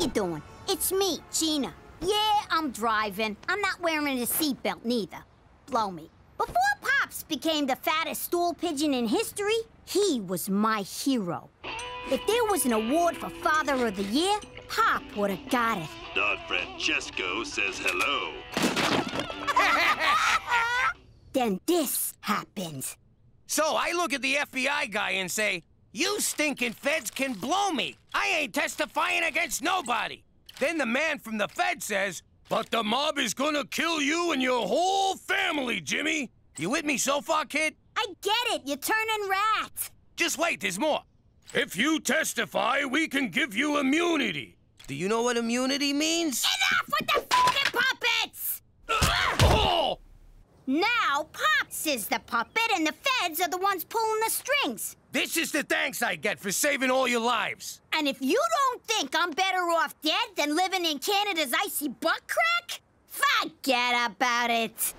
you doing? It's me, Gina. Yeah, I'm driving. I'm not wearing a seatbelt neither. Blow me. Before Pops became the fattest stool pigeon in history, he was my hero. If there was an award for Father of the Year, Pop would have got it. Don Francesco says hello. Then this happens. So I look at the FBI guy and say, "You stinking feds can blow me. I ain't testifying against nobody." Then the man from the Fed says, "But the mob is gonna kill you and your whole family, Jimmy." You with me so far, kid? I get it. You're turning rat. Just wait, there's more. "If you testify, we can give you immunity." Do you know what immunity means? Enough with the fucking puppets! Oh! Now, Pops is the puppet and the feds are the ones pulling the strings. This is the thanks I get for saving all your lives. And if you don't think I'm better off dead than living in Canada's icy butt crack, forget about it.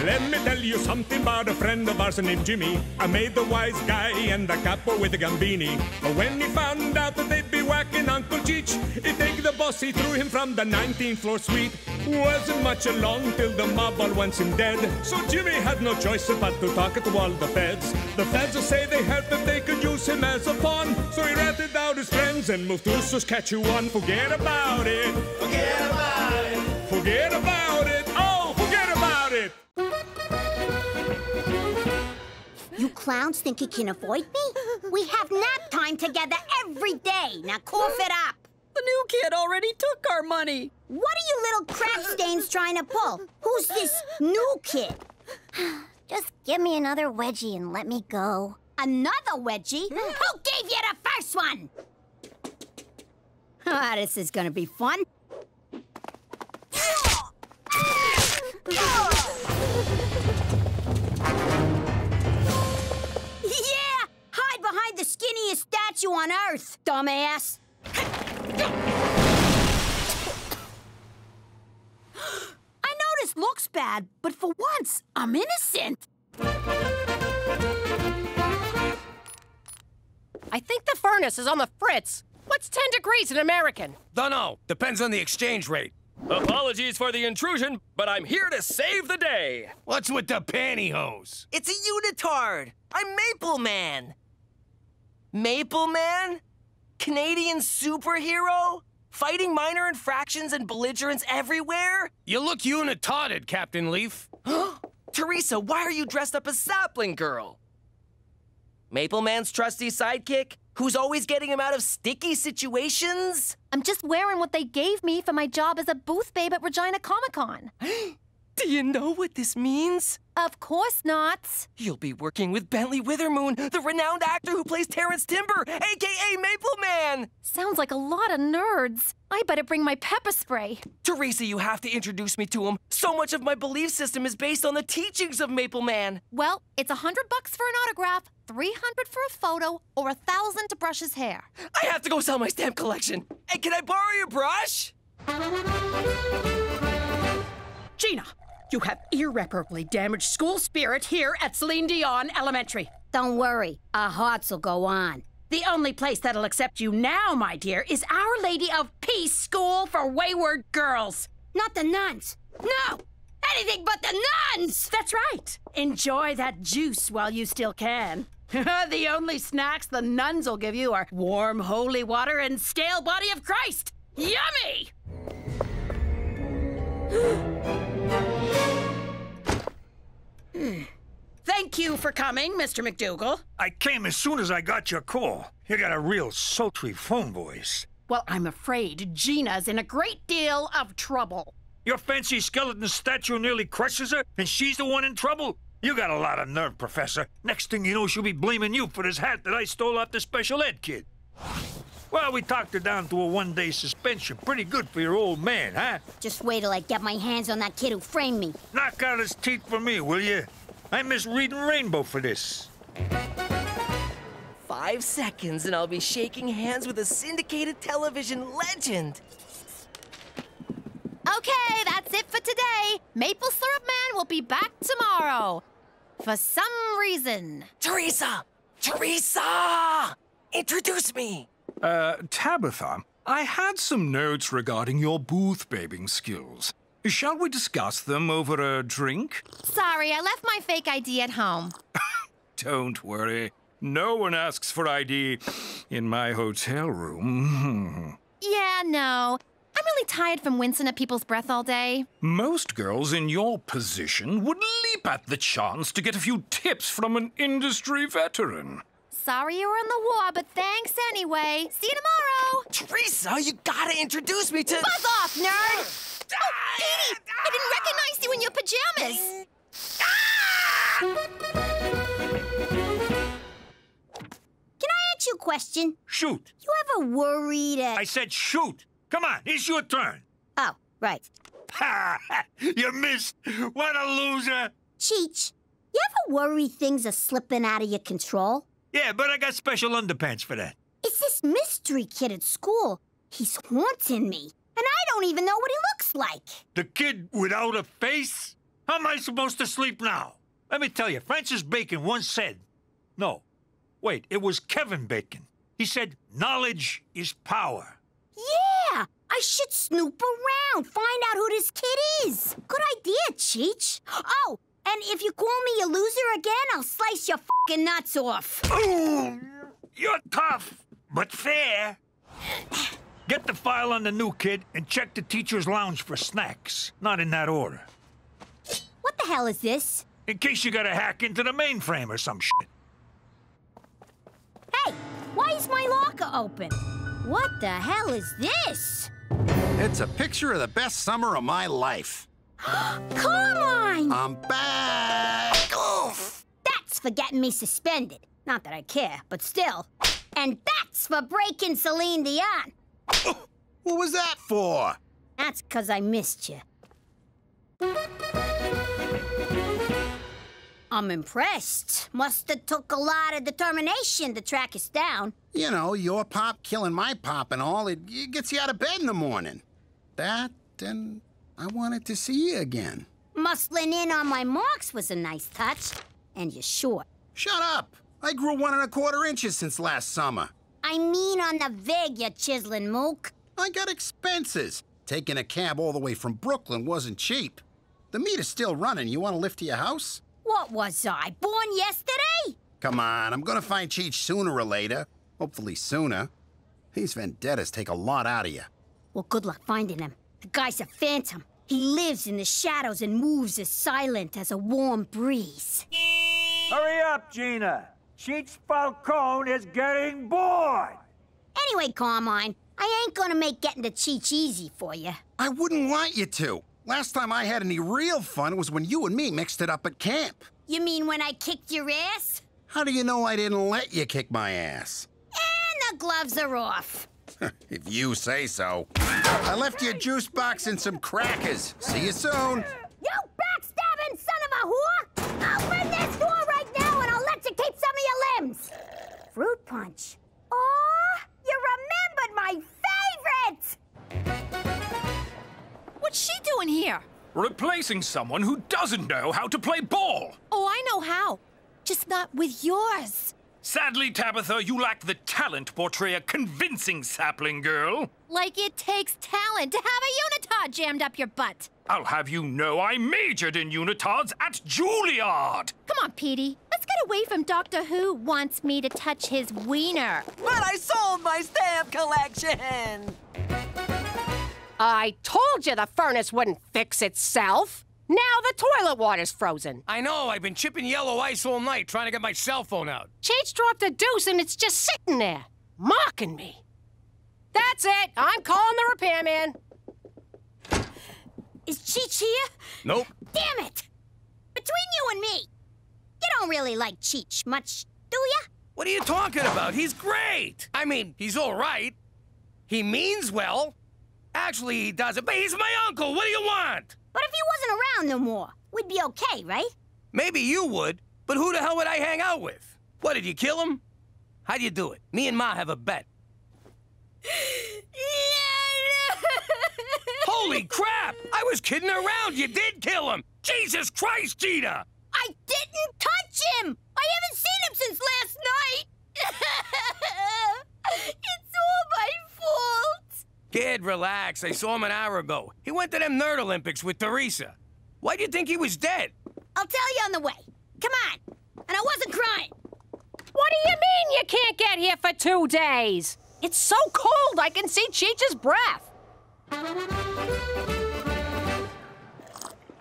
Let me tell you something about a friend of ours named Jimmy. I made the wise guy and the capo with the gambini. But when he found out that they'd be whacking Uncle Cheech, he take the boss, he threw him from the 19th floor suite. Wasn't much along till the mob all wants him dead. So Jimmy had no choice but to talk to all the feds. The feds say they heard that they could use him as a pawn. So he ratted out his friends and moved to Saskatchewan. Forget about it. Forget about it. Forget about it. Oh, forget about it. You clowns think you can avoid me? We have nap time together every day. Now cough it up. The new kid already took our money. What are you little crap stains trying to pull? Who's this new kid? Just give me another wedgie and let me go. Another wedgie? Who gave you the first one? Ah, this is gonna be fun. Yeah! Hide behind the skinniest statue on Earth, dumbass! I know this looks bad, but for once, I'm innocent. I think the furnace is on the fritz. What's 10 degrees in American? Dunno. Depends on the exchange rate. Apologies for the intrusion, but I'm here to save the day. What's with the pantyhose? It's a unitard. I'm Maple Man. Maple Man? Canadian superhero? Fighting minor infractions and belligerents everywhere? You look unitarded, Captain Leaf. Teresa, why are you dressed up as Sapling Girl? Maple Man's trusty sidekick? Who's always getting him out of sticky situations? I'm just wearing what they gave me for my job as a booth babe at Regina Comic-Con. Do you know what this means? Of course not. You'll be working with Bentley Withermoon, the renowned actor who plays Terrence Timber, a.k.a. Maple Man! Sounds like a lot of nerds. I better bring my pepper spray. Teresa, you have to introduce me to him. So much of my belief system is based on the teachings of Maple Man. Well, it's $100 for an autograph, $300 for a photo, or $1,000 to brush his hair. I have to go sell my stamp collection. Hey, can I borrow your brush? Gina, you have irreparably damaged school spirit here at Celine Dion Elementary. Don't worry, our hearts will go on. The only place that'll accept you now, my dear, is Our Lady of Peace School for Wayward Girls. Not the nuns. No! Anything but the nuns! That's right. Enjoy that juice while you still can. The only snacks the nuns will give you are warm holy water and stale body of Christ. Yummy! Thank you for coming, Mr. McDougal. I came as soon as I got your call. You got a real sultry phone voice. Well, I'm afraid Gina's in a great deal of trouble. Your fancy skeleton statue nearly crushes her, and she's the one in trouble? You got a lot of nerve, Professor. Next thing you know, she'll be blaming you for this hat that I stole off the special ed kid. Well, we talked her down to a one-day suspension. Pretty good for your old man, huh? Just wait till I get my hands on that kid who framed me. Knock out his teeth for me, will you? I miss reading Rainbow for this. 5 seconds and I'll be shaking hands with a syndicated television legend. Okay, that's it for today. Maple Syrup Man will be back tomorrow. For some reason. Teresa! Teresa! Introduce me! Tabitha, I had some notes regarding your booth-babing skills. Shall we discuss them over a drink? Sorry, I left my fake ID at home. Don't worry. No one asks for ID in my hotel room. Yeah, no. I'm really tired from wincing at people's breath all day. Most girls in your position would leap at the chance to get a few tips from an industry veteran. Sorry you were in the war, but thanks anyway. See you tomorrow. Teresa, you gotta introduce me to... Buzz off, nerd! Oh, Petey! I didn't recognize you in your pajamas! Can I ask you a question? Shoot. You ever worry that... I said shoot. Come on, it's your turn. Oh, right. Ha! You missed. What a loser. Cheech, you ever worry things are slipping out of your control? Yeah, but I got special underpants for that. It's this mystery kid at school. He's haunting me, and I don't even know what he looks like. The kid without a face? How am I supposed to sleep now? Let me tell you, Francis Bacon once said... No, wait, it was Kevin Bacon. He said, knowledge is power. Yeah! I should snoop around, find out who this kid is. Good idea, Cheech. Oh, and if you call me a loser again, I'll slice your fucking nuts off. Ooh, you're tough, but fair. Get the file on the new kid and check the teacher's lounge for snacks. Not in that order. What the hell is this? In case you gotta hack into the mainframe or some shit. Hey, why is my locker open? What the hell is this? It's a picture of the best summer of my life. Carmine! I'm back! Oof. That's for getting me suspended. Not that I care, but still. And that's for breaking Celine Dion. What was that for? That's 'cause I missed you. I'm impressed. Must have took a lot of determination to track us down. You know, your pop killing my pop and all, it gets you out of bed in the morning. That, and I wanted to see you again. Muscling in on my marks was a nice touch. And you're short. Shut up! I grew 1 1/4 inches since last summer. I mean on the vig, you chiseling mook. I got expenses. Taking a cab all the way from Brooklyn wasn't cheap. The meter's still running. You want to lift to your house? What was I, born yesterday? Come on, I'm gonna find Cheech sooner or later. Hopefully sooner. These vendettas take a lot out of you. Well, good luck finding him. The guy's a phantom. He lives in the shadows and moves as silent as a warm breeze. Hurry up, Gina. Cheech Falcone is getting bored. Anyway, Carmine, I ain't gonna make getting to Cheech easy for you. I wouldn't want you to. Last time I had any real fun was when you and me mixed it up at camp. You mean when I kicked your ass? How do you know I didn't let you kick my ass? And the gloves are off. If you say so. I left you a juice box and some crackers. See you soon. You backstabbing son of a whore! Open this door right now and I'll let you keep some of your limbs. Fruit punch. Oh, you remembered my favorite! What's she doing here? Replacing someone who doesn't know how to play ball. Oh, I know how. Just not with yours. Sadly, Tabitha, you lack the talent to portray a convincing sapling girl. Like it takes talent to have a unitard jammed up your butt. I'll have you know I majored in unitards at Juilliard. Come on, Petey. Let's get away from Doctor Who wants me to touch his wiener. But I sold my stamp collection! I told you the furnace wouldn't fix itself. Now the toilet water's frozen. I know, I've been chipping yellow ice all night trying to get my cell phone out. Cheech dropped a deuce and it's just sitting there, mocking me. That's it. I'm calling the repairman. Is Cheech here? Nope. Damn it! Between you and me, you don't really like Cheech much, do ya? What are you talking about? He's great. I mean, he's all right. He means well. Actually, he doesn't, but he's my uncle. What do you want? But if he wasn't around no more, we'd be okay, right? Maybe you would, but who the hell would I hang out with? What, did you kill him? How'd you do it? Me and Ma have a bet. Holy crap! I was kidding around. You did kill him. Jesus Christ, Gina! I didn't touch him! I haven't seen him since last night! It's all my fault! Kid, relax. I saw him an hour ago. He went to them Nerd Olympics with Teresa. Why do you think he was dead? I'll tell you on the way. Come on. And I wasn't crying. What do you mean you can't get here for 2 days? It's so cold I can see Cheech's breath.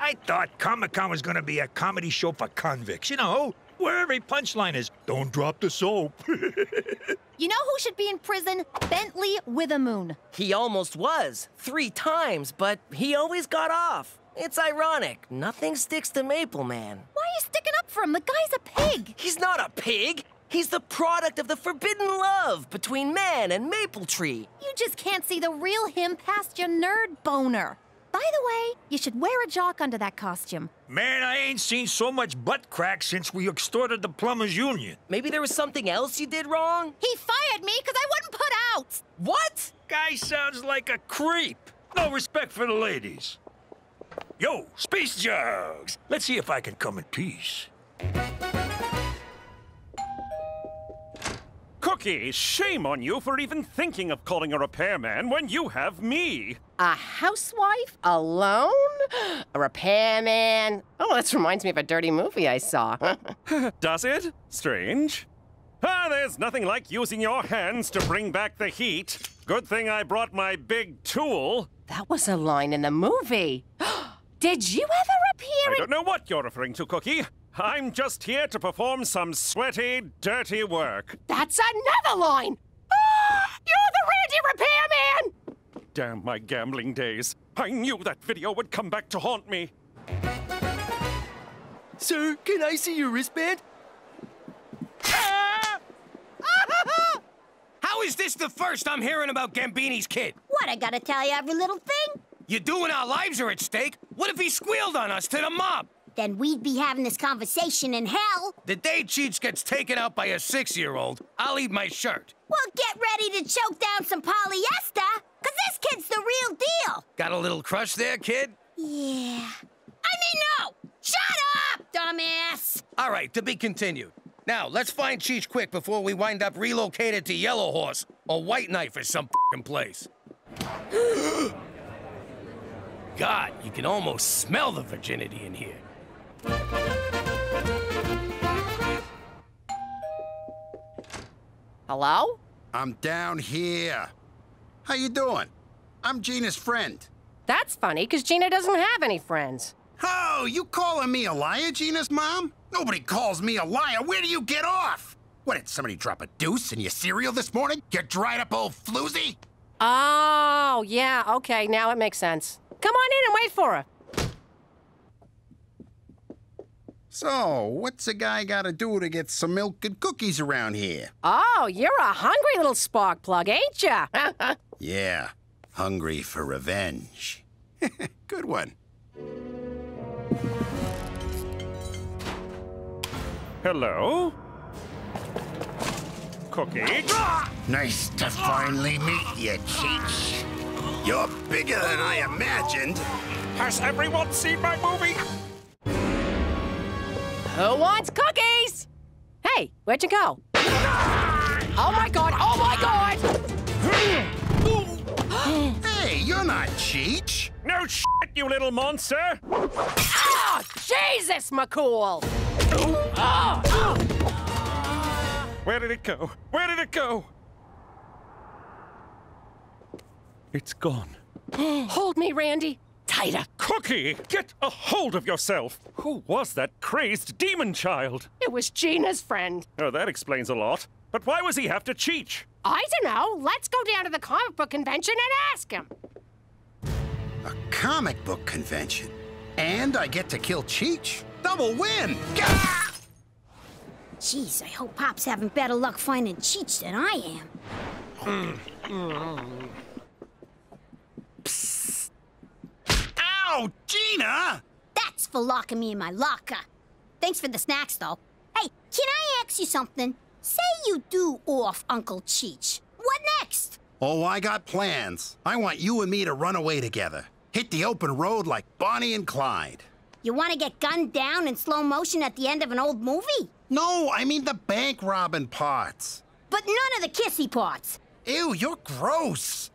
I thought Comic-Con was gonna be a comedy show for convicts, you know, where every punchline is, don't drop the soap. You know who should be in prison? Bentley Withemoon. He almost was 3 times, but he always got off. It's ironic. Nothing sticks to Maple Man. Why are you sticking up for him? The guy's a pig. He's not a pig. He's the product of the forbidden love between man and Maple Tree. You just can't see the real him past your nerd boner. By the way, you should wear a jock under that costume. Man, I ain't seen so much butt crack since we extorted the Plumbers Union. Maybe there was something else you did wrong? He fired me because I wouldn't put out. What? Guy sounds like a creep. No respect for the ladies. Yo, space jugs. Let's see if I can come in peace. Cookie, shame on you for even thinking of calling a repairman when you have me. A housewife? Alone? A repairman? Oh, this reminds me of a dirty movie I saw. Does it? Strange. There's nothing like using your hands to bring back the heat. Good thing I brought my big tool. That was a line in the movie. Did you ever appear I don't know what you're referring to, Cookie. I'm just here to perform some sweaty, dirty work. That's another line! Ah, you're the Randy Repairman! Damn my gambling days. I knew that video would come back to haunt me. Sir, can I see your wristband? How is this the first I'm hearing about Gambini's kid? What, I gotta tell you every little thing? You doing our lives are at stake? What if he squealed on us to the mob? Then we'd be having this conversation in hell. The day Cheech gets taken out by a 6-year-old, I'll eat my shirt. Well, get ready to choke down some polyester, because this kid's the real deal. Got a little crush there, kid? Yeah. I mean, no! Shut up, dumbass! All right, to be continued. Now, let's find Cheech quick before we wind up relocated to Yellow Horse or White Knife or some f***ing place. God, you can almost smell the virginity in here. Hello? I'm down here. How you doing? I'm Gina's friend. That's funny, because Gina doesn't have any friends. Oh, you calling me a liar, Gina's mom? Nobody calls me a liar. Where do you get off? What, did somebody drop a deuce in your cereal this morning? You dried up old floozy? Oh, yeah, okay, now it makes sense. Come on in and wait for her. So, what's a guy gotta do to get some milk and cookies around here? Oh, you're a hungry little spark plug, ain't ya? Yeah, hungry for revenge. Good one. Hello? Cookie? Nice to finally meet you, Cheech. You're bigger than I imagined. Has everyone seen my movie? Who wants cookies? Hey, where'd you go? Oh my god, oh my god! Hey, you're not Cheech. No shit, you little monster! Oh, Jesus, McCool! Where did it go? Where did it go? It's gone. Hold me, Randy. Tighter. Cookie, get a hold of yourself. Who was that crazed demon child? It was Gina's friend. Oh, that explains a lot. But why was he after Cheech? I don't know. Let's go down to the comic book convention and ask him. A comic book convention? And I get to kill Cheech? Double win! Gah! Jeez, I hope Pop's having better luck finding Cheech than I am. Psst. Ow, Gina! That's for locking me in my locker. Thanks for the snacks, though. Hey, can I ask you something? Say you do off Uncle Cheech. What next? Oh, I got plans. I want you and me to run away together. Hit the open road like Bonnie and Clyde. You want to get gunned down in slow motion at the end of an old movie? No, I mean the bank robbing parts. But none of the kissy parts. Ew, you're gross.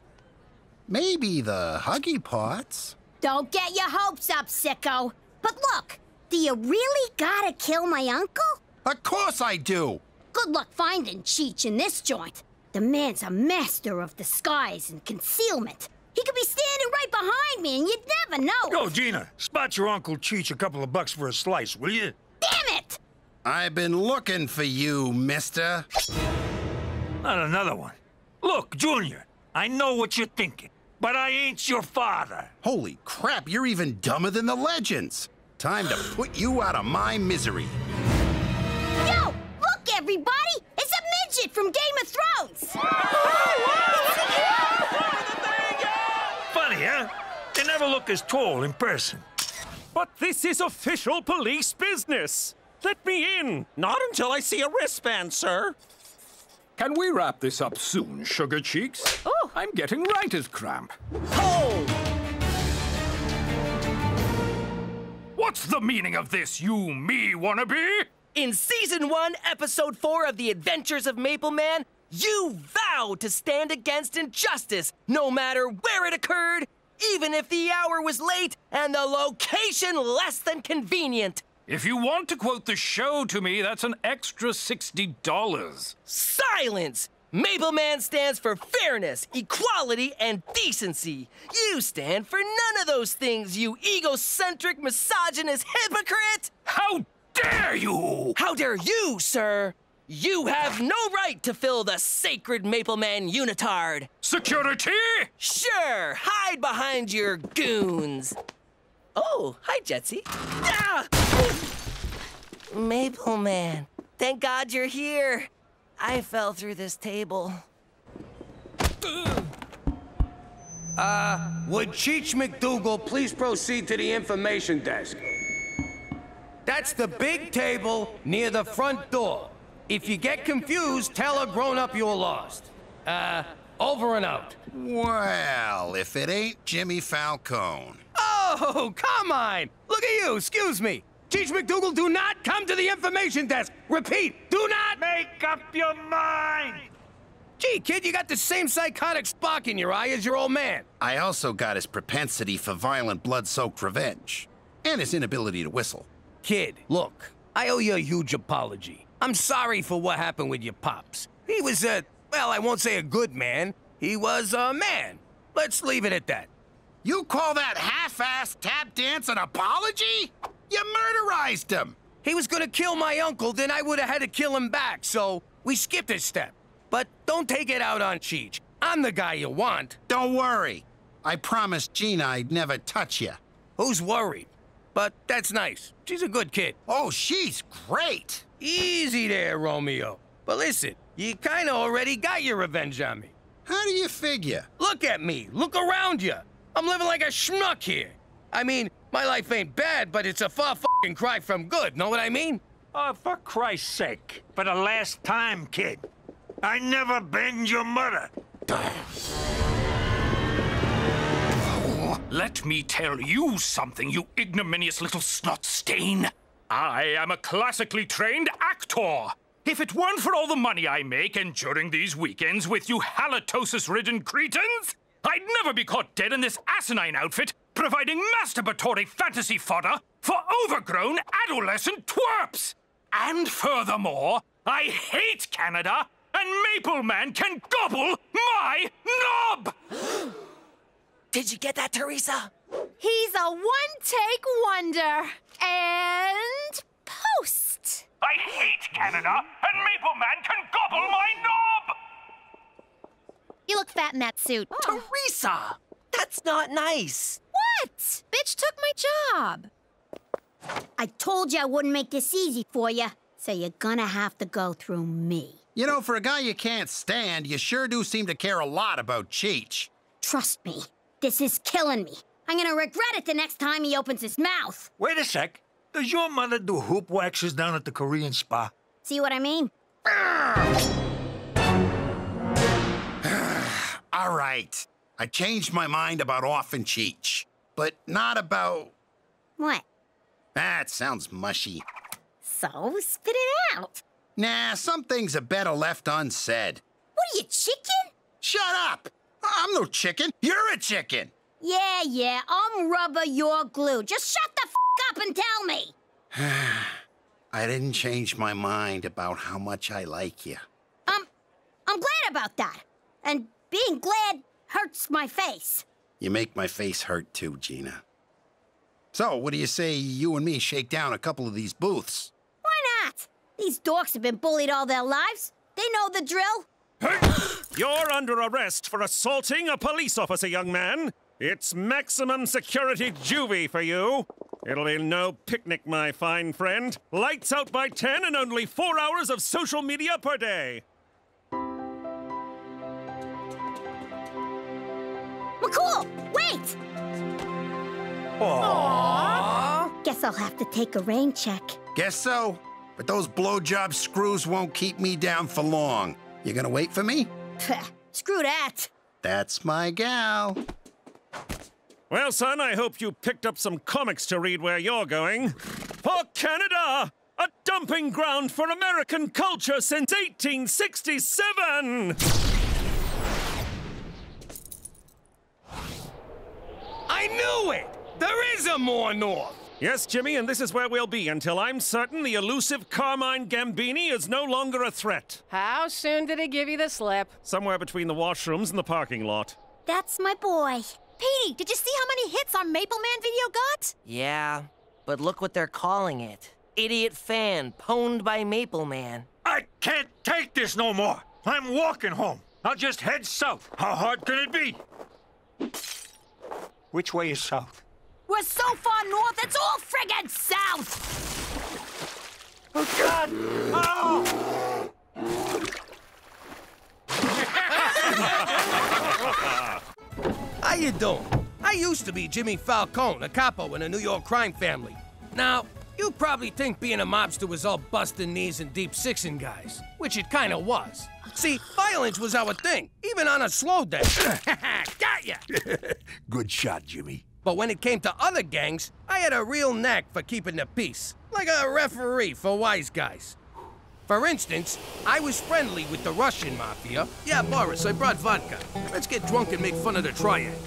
Maybe the huggy parts. Don't get your hopes up, sicko. But look, do you really gotta kill my uncle? Of course I do. Good luck finding Cheech in this joint. The man's a master of disguise and concealment. He could be standing right behind me and you'd never know. Yo, Gina, spot your Uncle Cheech a couple of bucks for a slice, will you? Damn it! I've been looking for you, mister. Not another one. Look, Junior, I know what you're thinking, but I ain't your father. Holy crap, you're even dumber than the legends. Time to put you out of my misery. Yo, look, everybody! It's a midget from Game of Thrones! Funny, huh? They never look as tall in person. But this is official police business. Let me in. Not until I see a wristband, sir. Can we wrap this up soon, Sugar Cheeks? Oh, I'm getting writer's cramp. Hold! What's the meaning of this, you me wannabe? In Season 1, Episode 4 of The Adventures of Maple Man, you vowed to stand against injustice, no matter where it occurred, even if the hour was late and the location less than convenient. If you want to quote the show to me, that's an extra $60. Silence! Maple Man stands for fairness, equality, and decency. You stand for none of those things, you egocentric, misogynist hypocrite! How dare you! How dare you, sir? You have no right to fill the sacred Maple Man unitard. Security? Sure, hide behind your goons. Oh, hi, Jetsy. Ah! Maple Man, thank God you're here. I fell through this table. Would Cheech McDougal please proceed to the information desk? That's the big table near the front door. If you get confused, tell a grown-up you're lost. Over and out. Well, if it ain't Jimmy Falcone. Oh, come on! Look at you, excuse me. Cheech McDougal, do not come to the information desk. Repeat, do not make up your mind. Gee, kid, you got the same psychotic spark in your eye as your old man. I also got his propensity for violent, blood-soaked revenge. And his inability to whistle. Kid, look, I owe you a huge apology. I'm sorry for what happened with your pops. He was well, I won't say a good man. He was a man. Let's leave it at that. You call that half-assed tap dance an apology? You murderized him! He was gonna kill my uncle, then I would've had to kill him back, so we skipped a step. But don't take it out on Cheech. I'm the guy you want. Don't worry. I promised Gina I'd never touch you. Who's worried? But that's nice. She's a good kid. Oh, she's great! Easy there, Romeo. But listen, you kinda already got your revenge on me. How do you figure? Look at me. Look around you. I'm living like a schmuck here. I mean, my life ain't bad, but it's a far f***ing cry from good, know what I mean? Oh, for Christ's sake. For the last time, kid. I never banged your mother. Let me tell you something, you ignominious little snot stain. I am a classically trained actor. If it weren't for all the money I make enduring these weekends with you halitosis-ridden cretins, I'd never be caught dead in this asinine outfit, providing masturbatory fantasy fodder for overgrown adolescent twerps. And furthermore, I hate Canada, and Maple Man can gobble my knob! Did you get that, Teresa? He's a one-take wonder. And post. I hate Canada, and Maple Man can gobble my knob! You look fat in that suit. Oh. Teresa! That's not nice. What? Bitch took my job. I told you I wouldn't make this easy for you, so you're gonna have to go through me. You know, for a guy you can't stand, you sure do seem to care a lot about Cheech. Trust me, this is killing me. I'm gonna regret it the next time he opens his mouth. Wait a sec. Does your mother do hoop waxes down at the Korean spa? See what I mean? All right. I changed my mind about Orphan Cheech, but not about... What? That sounds mushy. So, spit it out. Nah, some things are better left unsaid. What are you, chicken? Shut up! I'm no chicken. You're a chicken. Yeah, I'm rubber, you're glue. Just shut the up and tell me. I didn't change my mind about how much I like you. I'm glad about that. And being glad hurts my face. You make my face hurt too, Gina. So, what do you say you and me shake down a couple of these booths? Why not? These dorks have been bullied all their lives. They know the drill. You're under arrest for assaulting a police officer, young man. It's maximum security juvie for you. It'll be no picnic, my fine friend. Lights out by 10 and only 4 hours of social media per day. McCool, wait! Aww. Guess I'll have to take a rain check. Guess so. But those blowjob screws won't keep me down for long. You gonna wait for me? Screw that. That's my gal. Well, son, I hope you picked up some comics to read where you're going. For Canada, a dumping ground for American culture since 1867! I knew it! There is a more north! Yes, Jimmy, and this is where we'll be until I'm certain the elusive Carmine Gambini is no longer a threat. How soon did he give you the slip? Somewhere between the washrooms and the parking lot. That's my boy. Petey, did you see how many hits our Maple Man video got? Yeah, but look what they're calling it. Idiot fan pwned by Maple Man. I can't take this no more. I'm walking home. I'll just head south. How hard can it be? Which way is south? We're so far north, it's all friggin' south! Oh, God! Oh! How you doing? I used to be Jimmy Falcone, a capo in a New York crime family. Now, you probably think being a mobster was all busting knees and deep sixing guys, which it kinda was. See, violence was our thing, even on a slow day. Got ya! Good shot, Jimmy. But when it came to other gangs, I had a real knack for keeping the peace, like a referee for wise guys. For instance, I was friendly with the Russian mafia. Yeah, Boris, I brought vodka. Let's get drunk and make fun of the triad.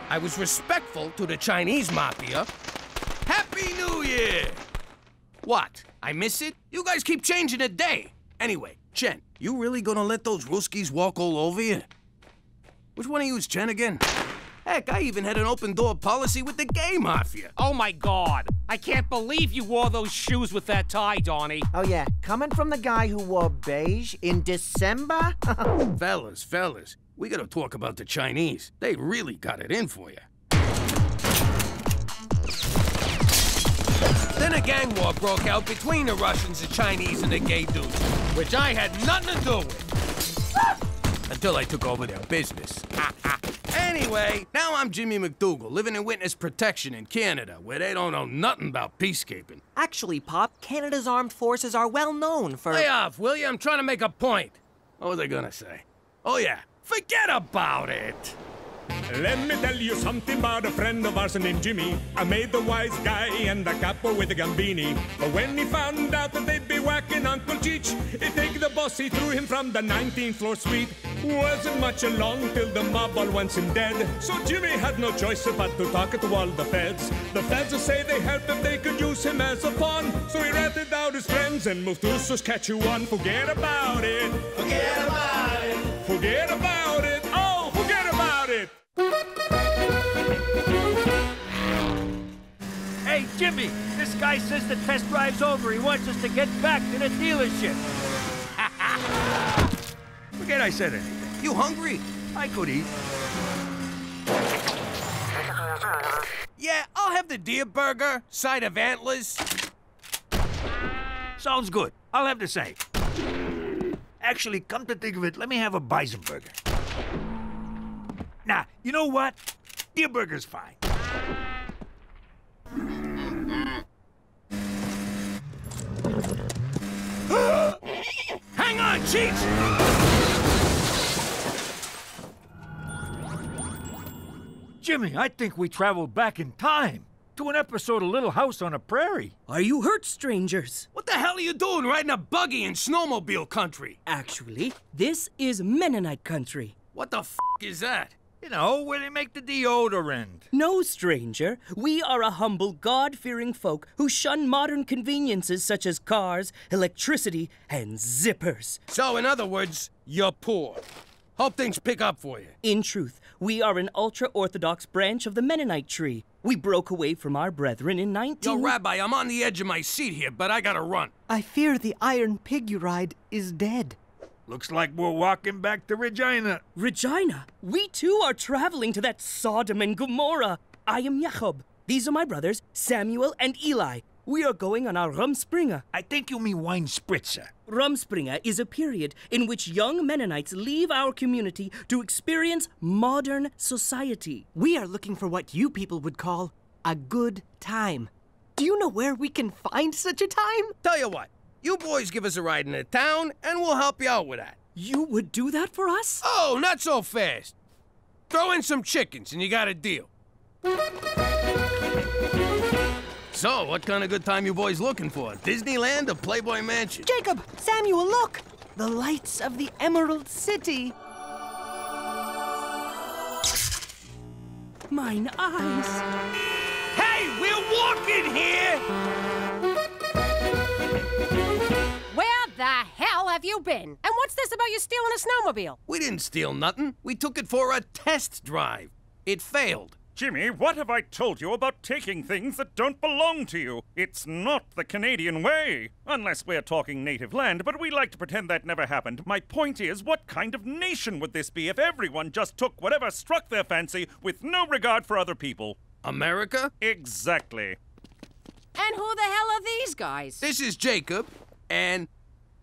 I was respectful to the Chinese mafia. Happy New Year! What? I miss it? You guys keep changing the day. Anyway, Chen, you really gonna let those Ruskies walk all over you? Which one of you is Chen again? Heck, I even had an open-door policy with the gay mafia. Oh, my God. I can't believe you wore those shoes with that tie, Donnie. Oh, yeah. Coming from the guy who wore beige in December? Fellas, we gotta talk about the Chinese. They really got it in for you. Then a gang war broke out between the Russians, the Chinese, and the gay dudes, which I had nothing to do with. Until I took over their business. Anyway, now I'm Jimmy McDougal, living in witness protection in Canada, where they don't know nothing about peacekeeping. Actually, Pop, Canada's armed forces are well known for... Lay off, will you? I'm trying to make a point. What was I gonna say? Oh, yeah. Forget about it. Let me tell you something about a friend of ours named Jimmy. I made the wise guy and the capo with the Gambini. But when he found out that they'd be whacking Uncle Cheech, he'd take the boss, he threw him from the 19th floor suite. Wasn't much along till the mob all wants him dead. So Jimmy had no choice but to talk to all the feds. The feds will say they helped if they could use him as a pawn. So he ratted out his friends and moved to Saskatchewan. Forget about it. Forget about it. Forget about it. Oh, forget about it. Hey, Jimmy, this guy says the test drive's over. He wants us to get back to the dealership. Forget I said anything. You hungry? I could eat. Yeah, I'll have the deer burger, side of antlers. Sounds good. I'll have the same. Actually, come to think of it, let me have a bison burger. Nah, you know what? Deer burger's fine. Hang on, Cheech! Jimmy, I think we traveled back in time to an episode of Little House on the Prairie. Are you hurt, strangers? What the hell are you doing riding a buggy in snowmobile country? Actually, this is Mennonite country. What the f*** is that? You know, where they make the deodorant. No, stranger. We are a humble, God-fearing folk who shun modern conveniences such as cars, electricity, and zippers. So, in other words, you're poor. Hope things pick up for you. In truth, we are an ultra-Orthodox branch of the Mennonite tree. We broke away from our brethren in 19... Yo, Rabbi, I'm on the edge of my seat here, but I gotta run. I fear the iron pig you ride is dead. Looks like we're walking back to Regina. Regina? We too are traveling to that Sodom and Gomorrah. I am Jacob. These are my brothers, Samuel and Eli. We are going on our Rumspringa. I think you mean wine spritzer. Rumspringa is a period in which young Mennonites leave our community to experience modern society. We are looking for what you people would call a good time. Do you know where we can find such a time? Tell you what, you boys give us a ride into town, and we'll help you out with that. You would do that for us? Oh, not so fast. Throw in some chickens, and you got a deal. So, what kind of good time you boys looking for? Disneyland or Playboy Mansion? Jacob! Samuel, look! The lights of the Emerald City. Mine eyes. Hey, we're walking here! Where the hell have you been? And what's this about you stealing a snowmobile? We didn't steal nothing. We took it for a test drive. It failed. Jimmy, what have I told you about taking things that don't belong to you? It's not the Canadian way. Unless we're talking native land, but we like to pretend that never happened. My point is, what kind of nation would this be if everyone just took whatever struck their fancy with no regard for other people? America? Exactly. And who the hell are these guys? This is Jacob, and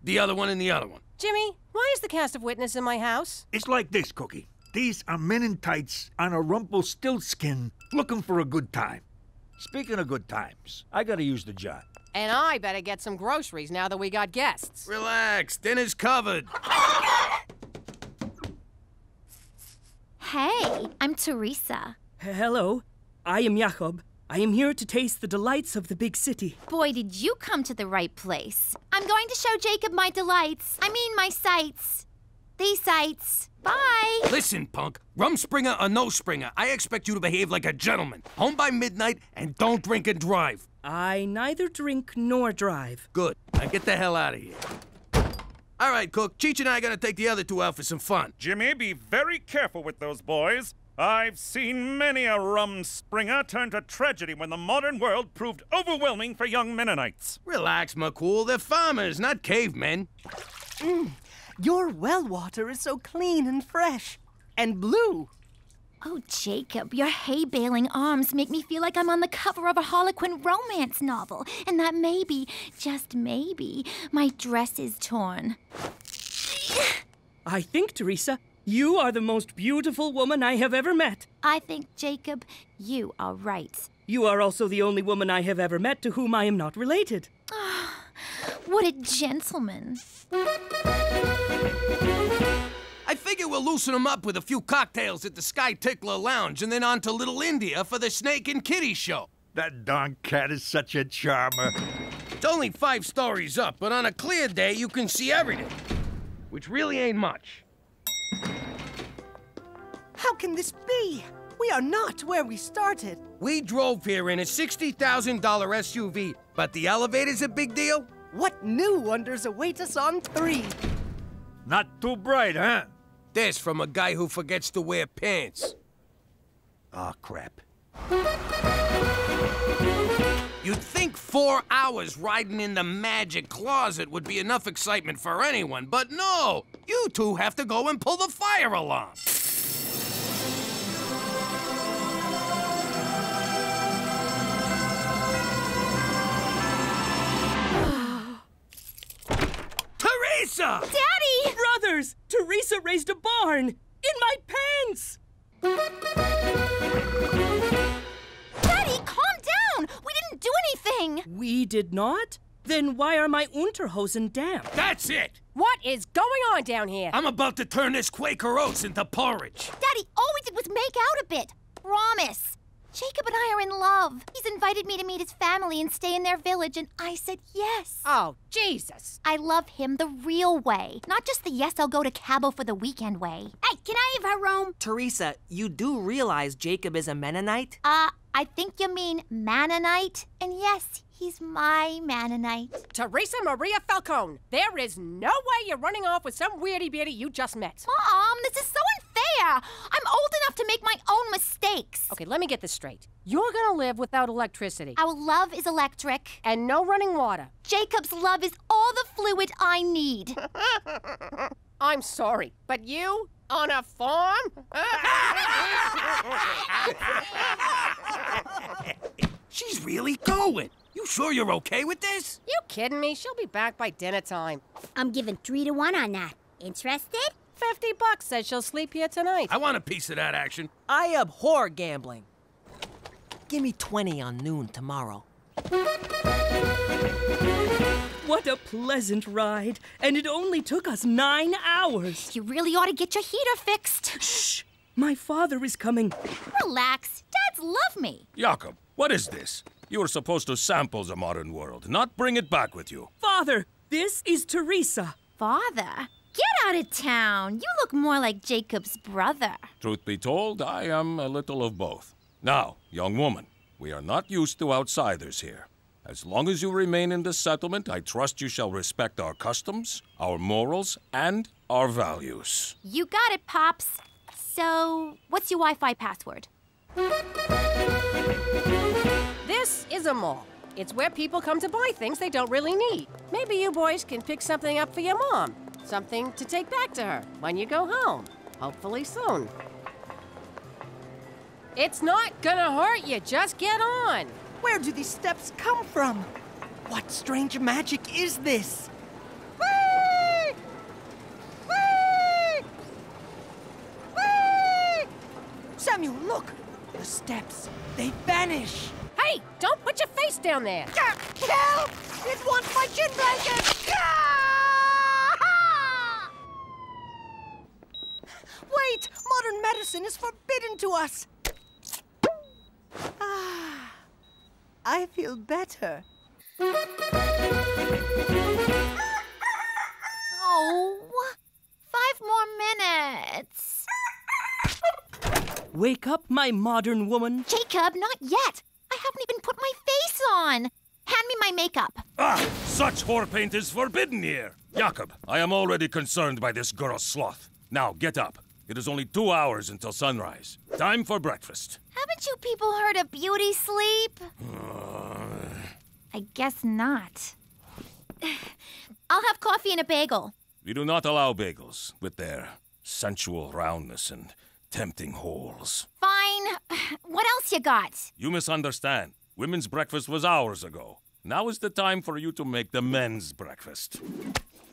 the other one and the other one. Jimmy, why is the cast of Witness in my house? It's like this, Cookie. These are men in tights on a Rumpelstiltskin looking for a good time. Speaking of good times, I gotta use the john. And I better get some groceries now that we got guests. Relax, dinner's covered. Hey, I'm Teresa. Hello, I am Jacob. I am here to taste the delights of the big city. Boy, did you come to the right place. I'm going to show Jacob my delights. I mean my sights. These sights. Bye. Listen, punk. Rumspringer or no Springer, I expect you to behave like a gentleman. Home by midnight and don't drink and drive. I neither drink nor drive. Good. Now get the hell out of here. All right, Cook. Cheech and I are gonna take the other two out for some fun. Jimmy, be very careful with those boys. I've seen many a Rumspringer turn to tragedy when the modern world proved overwhelming for young Mennonites. Relax, McCool. They're farmers, not cavemen. Your well water is so clean and fresh. And blue. Oh, Jacob, your hay-baling arms make me feel like I'm on the cover of a Harlequin romance novel. And that maybe, just maybe, my dress is torn. I think, Teresa, you are the most beautiful woman I have ever met. I think, Jacob, you are right. You are also the only woman I have ever met to whom I am not related. What a gentleman. I figure we'll loosen them up with a few cocktails at the Sky Tickler Lounge and then on to Little India for the Snake and Kitty show. That darn cat is such a charmer. It's only 5 stories up, but on a clear day you can see everything, which really ain't much. How can this be? We are not where we started. We drove here in a $60,000 SUV, but the elevator's a big deal? What new wonders await us on 3? Not too bright, huh? This from a guy who forgets to wear pants. Oh, crap. You'd think 4 hours riding in the magic closet would be enough excitement for anyone, but no! You two have to go and pull the fire alarm. Teresa! Daddy! Brothers! Teresa raised a barn! In my pants! Daddy, calm down! We didn't do anything! We did not? Then why are my Unterhosen damp? That's it! What is going on down here? I'm about to turn this Quaker Oats into porridge. Daddy, all we did was make out a bit. Promise. Jacob and I are in love. He's invited me to meet his family and stay in their village, and I said yes. Oh, Jesus. I love him the real way, not just the yes, I'll go to Cabo for the weekend way. Hey, can I have her room? Teresa, you do realize Jacob is a Mennonite? I think you mean Mannonite, and yes, he's my Mannonite. Teresa Maria Falcone, there is no way you're running off with some weirdy beauty you just met. Mom, this is so unfair. I'm old enough to make my own mistakes. Okay, let me get this straight. You're gonna live without electricity. Our love is electric. And no running water. Jacob's love is all the fluid I need. I'm sorry, but you? On a farm? She's really going. You sure you're okay with this? You kidding me? She'll be back by dinner time. I'm giving 3 to 1 on that. Interested? $50 says she'll sleep here tonight. I want a piece of that action. I abhor gambling. Give me 20 on noon tomorrow. What a pleasant ride. And it only took us 9 hours. You really ought to get your heater fixed. Shh! My father is coming. Relax. Dads love me. Jacob, what is this? You were supposed to sample the modern world, not bring it back with you. Father, this is Teresa. Father? Get out of town. You look more like Jacob's brother. Truth be told, I am a little of both. Now, young woman, we are not used to outsiders here. As long as you remain in this settlement, I trust you shall respect our customs, our morals, and our values. You got it, Pops. So, what's your Wi-Fi password? This is a mall. It's where people come to buy things they don't really need. Maybe you boys can pick something up for your mom. Something to take back to her when you go home. Hopefully soon. It's not gonna hurt you. Just get on. Where do these steps come from? What strange magic is this? Whee! Whee! Whee! Samuel, look! The steps, they vanish! Hey, don't put your face down there! Help! It wants my chin blanket! Wait! Modern medicine is forbidden to us! I feel better. Oh, 5 more minutes. Wake up, my modern woman. Jacob, not yet. I haven't even put my face on. Hand me my makeup. Such whore paint is forbidden here. Jacob, I am already concerned by this girl sloth. Now, get up. It is only 2 hours until sunrise. Time for breakfast. Haven't you people heard of beauty sleep? I guess not. I'll have coffee and a bagel. We do not allow bagels with their sensual roundness and tempting holes. Fine. What else you got? You misunderstand. Women's breakfast was hours ago. Now is the time for you to make the men's breakfast.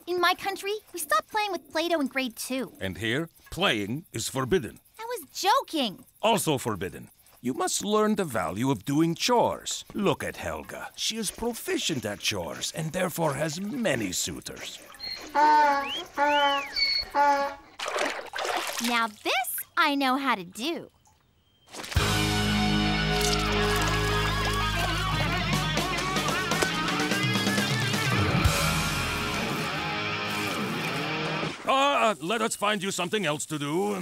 In my country, we stopped playing with Play-Doh in grade 2. And here, playing is forbidden. I was joking. Also forbidden. You must learn the value of doing chores. Look at Helga. She is proficient at chores and therefore has many suitors. Now this I know how to do. Let us find you something else to do.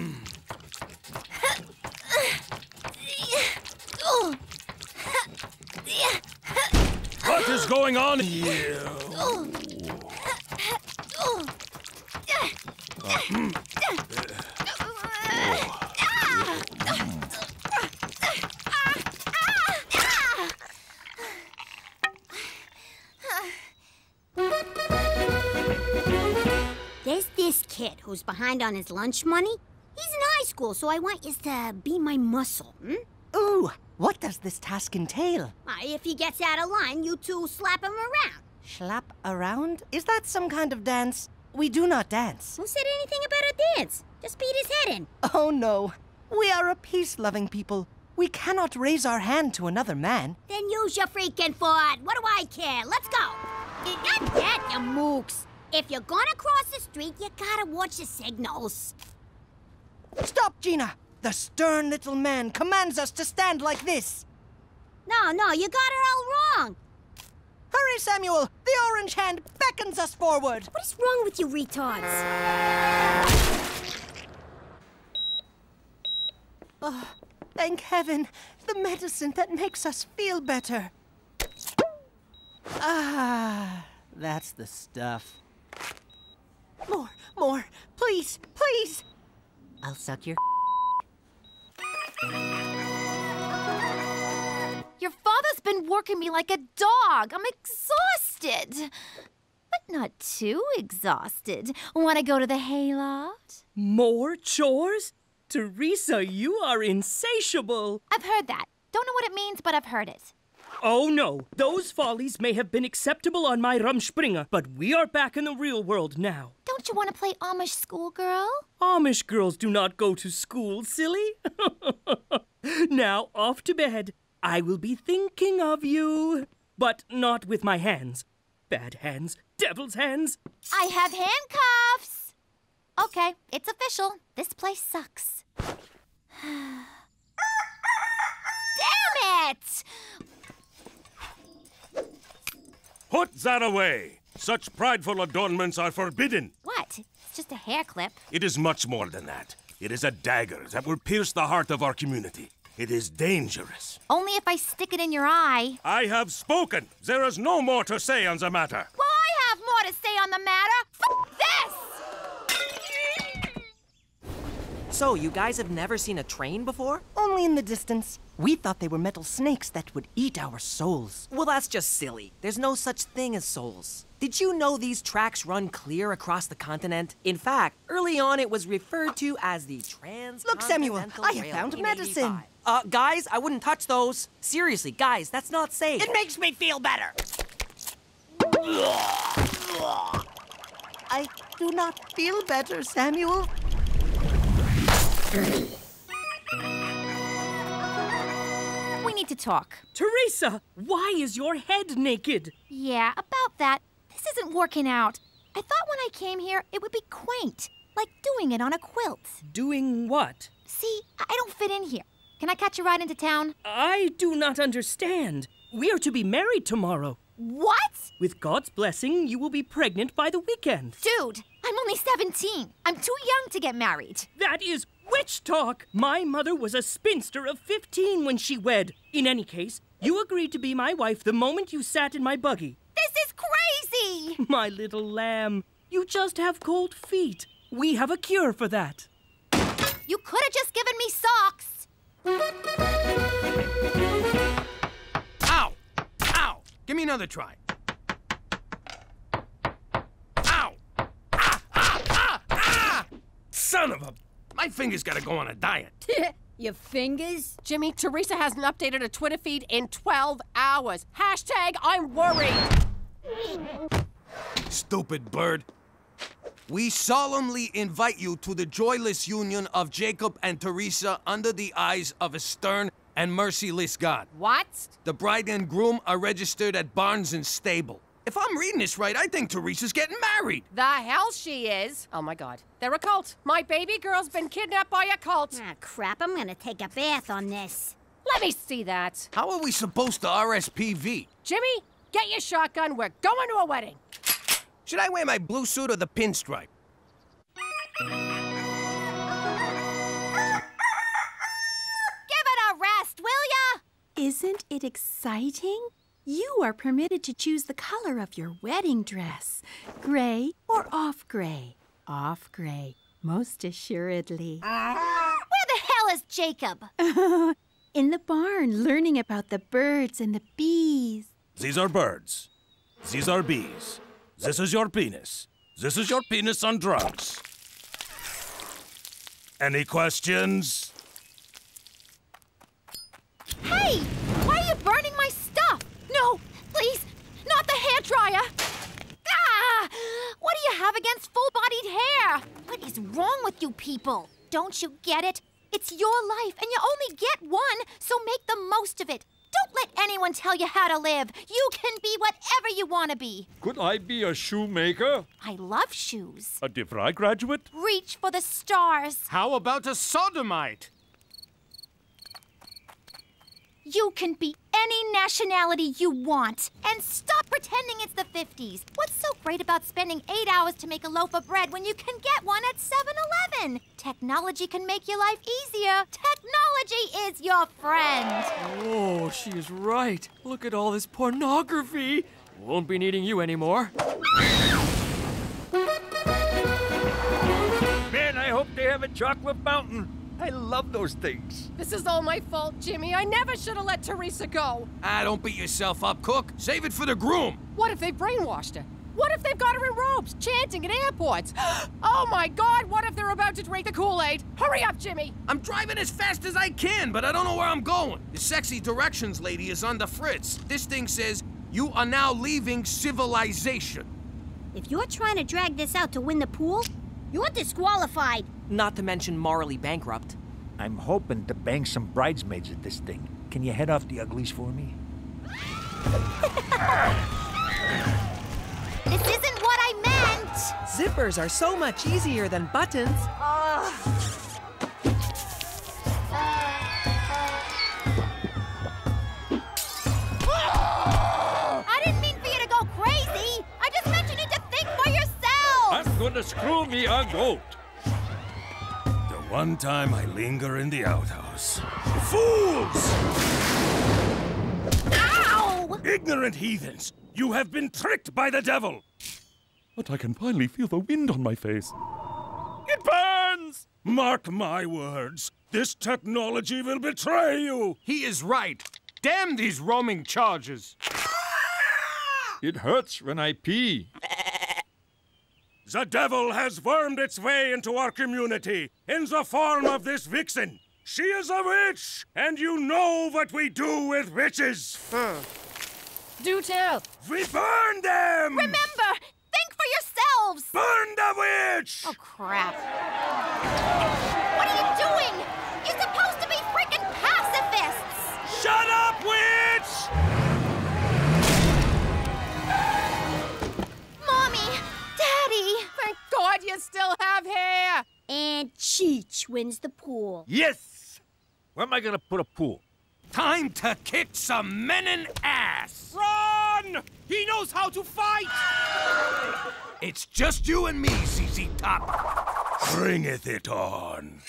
What is going on here? There's this kid who's behind on his lunch money. He's in high school, so I want you to be my muscle, Ooh, what does this task entail? If he gets out of line, you two slap him around. Slap around? Is that some kind of dance? We do not dance. Who said anything about a dance? Just beat his head in. Oh, no. We are a peace-loving people. We cannot raise our hand to another man. Then use your freaking foot. What do I care? Let's go. Not that, you mooks. If you're gonna cross the street, you gotta watch the signals. Stop, Gina! The stern little man commands us to stand like this. No, you got it all wrong. Hurry, Samuel! The orange hand beckons us forward! What is wrong with you retards? Oh, thank heaven! The medicine that makes us feel better. Ah, that's the stuff. More, please, please! I'll suck your Your father's been working me like a dog. I'm exhausted. But not too exhausted. Want to go to the hayloft? More chores? Teresa, you are insatiable. I've heard that. Don't know what it means, but I've heard it. Oh no, those follies may have been acceptable on my Rumspringa, but we are back in the real world now. Don't you want to play Amish schoolgirl? Amish girls do not go to school, silly. Now, off to bed. I will be thinking of you, but not with my hands. Bad hands, devil's hands. I have handcuffs. Okay, it's official. This place sucks. Damn it! Put that away. Such prideful adornments are forbidden. What? It's just a hair clip. It is much more than that. It is a dagger that will pierce the heart of our community. It is dangerous. Only if I stick it in your eye. I have spoken. There is no more to say on the matter. Well, I have more to say on the matter. F this! So, you guys have never seen a train before? Only in the distance. We thought they were metal snakes that would eat our souls. Well, that's just silly. There's no such thing as souls. Did you know these tracks run clear across the continent? In fact, early on it was referred to as the Transcontinental Look, Samuel, I have Railway found in medicine. 85. Guys, I wouldn't touch those. Seriously, guys, that's not safe. It makes me feel better. I do not feel better, Samuel. We need to talk. Teresa, why is your head naked? Yeah, about that. This isn't working out. I thought when I came here, it would be quaint, like doing it on a quilt. Doing what? See, I don't fit in here. Can I catch a ride into town? I do not understand. We are to be married tomorrow. What? With God's blessing, you will be pregnant by the weekend. Dude, I'm only 17. I'm too young to get married. That is witch talk. My mother was a spinster of 15 when she wed. In any case, you agreed to be my wife the moment you sat in my buggy. This is crazy! My little lamb, you just have cold feet. We have a cure for that. You could have just given me socks. Ow! Ow! Give me another try. Ow! Ah! Ah! Ah! Ah! Son of a... My finger's gotta go on a diet. Your fingers? Jimmy, Teresa hasn't updated a Twitter feed in 12 hours. Hashtag I'm worried. Stupid bird. We solemnly invite you to the joyless union of Jacob and Teresa under the eyes of a stern and merciless God. What? The bride and groom are registered at Barnes and Stable. If I'm reading this right, I think Teresa's getting married. The hell she is. Oh my God. They're a cult. My baby girl's been kidnapped by a cult. Ah, crap. I'm gonna take a bath on this. Let me see that. How are we supposed to RSPV? Jimmy, get your shotgun. We're going to a wedding. Should I wear my blue suit or the pinstripe? Give it a rest, will ya? Isn't it exciting? You are permitted to choose the color of your wedding dress. Gray or off gray? Off gray, most assuredly. Where the hell is Jacob? In the barn, learning about the birds and the bees. These are birds. These are bees. This is your penis. This is your penis on drugs. Any questions? Hey! Why are you burning my stuff? No, please, not the hairdryer. Ah! What do you have against full-bodied hair? What is wrong with you people? Don't you get it? It's your life, and you only get one, so make the most of it. Don't let anyone tell you how to live. You can be whatever you want to be. Could I be a shoemaker? I love shoes. A DeVry graduate? Reach for the stars. How about a sodomite? You can be any nationality you want. And stop pretending it's the 50s. What's so great about spending 8 hours to make a loaf of bread when you can get one at 7-Eleven? Technology can make your life easier. Technology is your friend. Oh, she is right. Look at all this pornography. Won't be needing you anymore. Man, I hope they have a chocolate fountain. I love those things. This is all my fault, Jimmy. I never should have let Teresa go. Ah, don't beat yourself up, Cook. Save it for the groom. What if they brainwashed her? What if they've got her in robes, chanting at airports? Oh my God, what if they're about to drink the Kool-Aid? Hurry up, Jimmy! I'm driving as fast as I can, but I don't know where I'm going. The sexy directions lady is on the fritz. This thing says, you are now leaving civilization. If you're trying to drag this out to win the pool, you're disqualified. Not to mention morally bankrupt. I'm hoping to bang some bridesmaids at this thing. Can you head off the uglies for me? This isn't what I meant! Zippers are so much easier than buttons. I didn't mean for you to go crazy! I just meant you need to think for yourself! I'm gonna screw me a goat. The one time I linger in the outhouse. Fools! Ow! Ignorant heathens! You have been tricked by the devil! But I can finally feel the wind on my face. It burns! Mark my words. This technology will betray you! He is right. Damn these roaming charges. It hurts when I pee. The devil has wormed its way into our community in the form of this vixen. She is a witch, and you know what we do with witches. Do tell. We burn them! Remember, think for yourselves! Burn the witch! Oh, crap. What are you doing? You're supposed to be freaking pacifists! Shut up, witch! Mommy! Daddy! Thank God you still have hair! And Cheech wins the pool. Yes! Where am I gonna put a pool? Time to kick some menin ass! Run! He knows how to fight! It's just you and me, ZZ Top. Bringeth it on.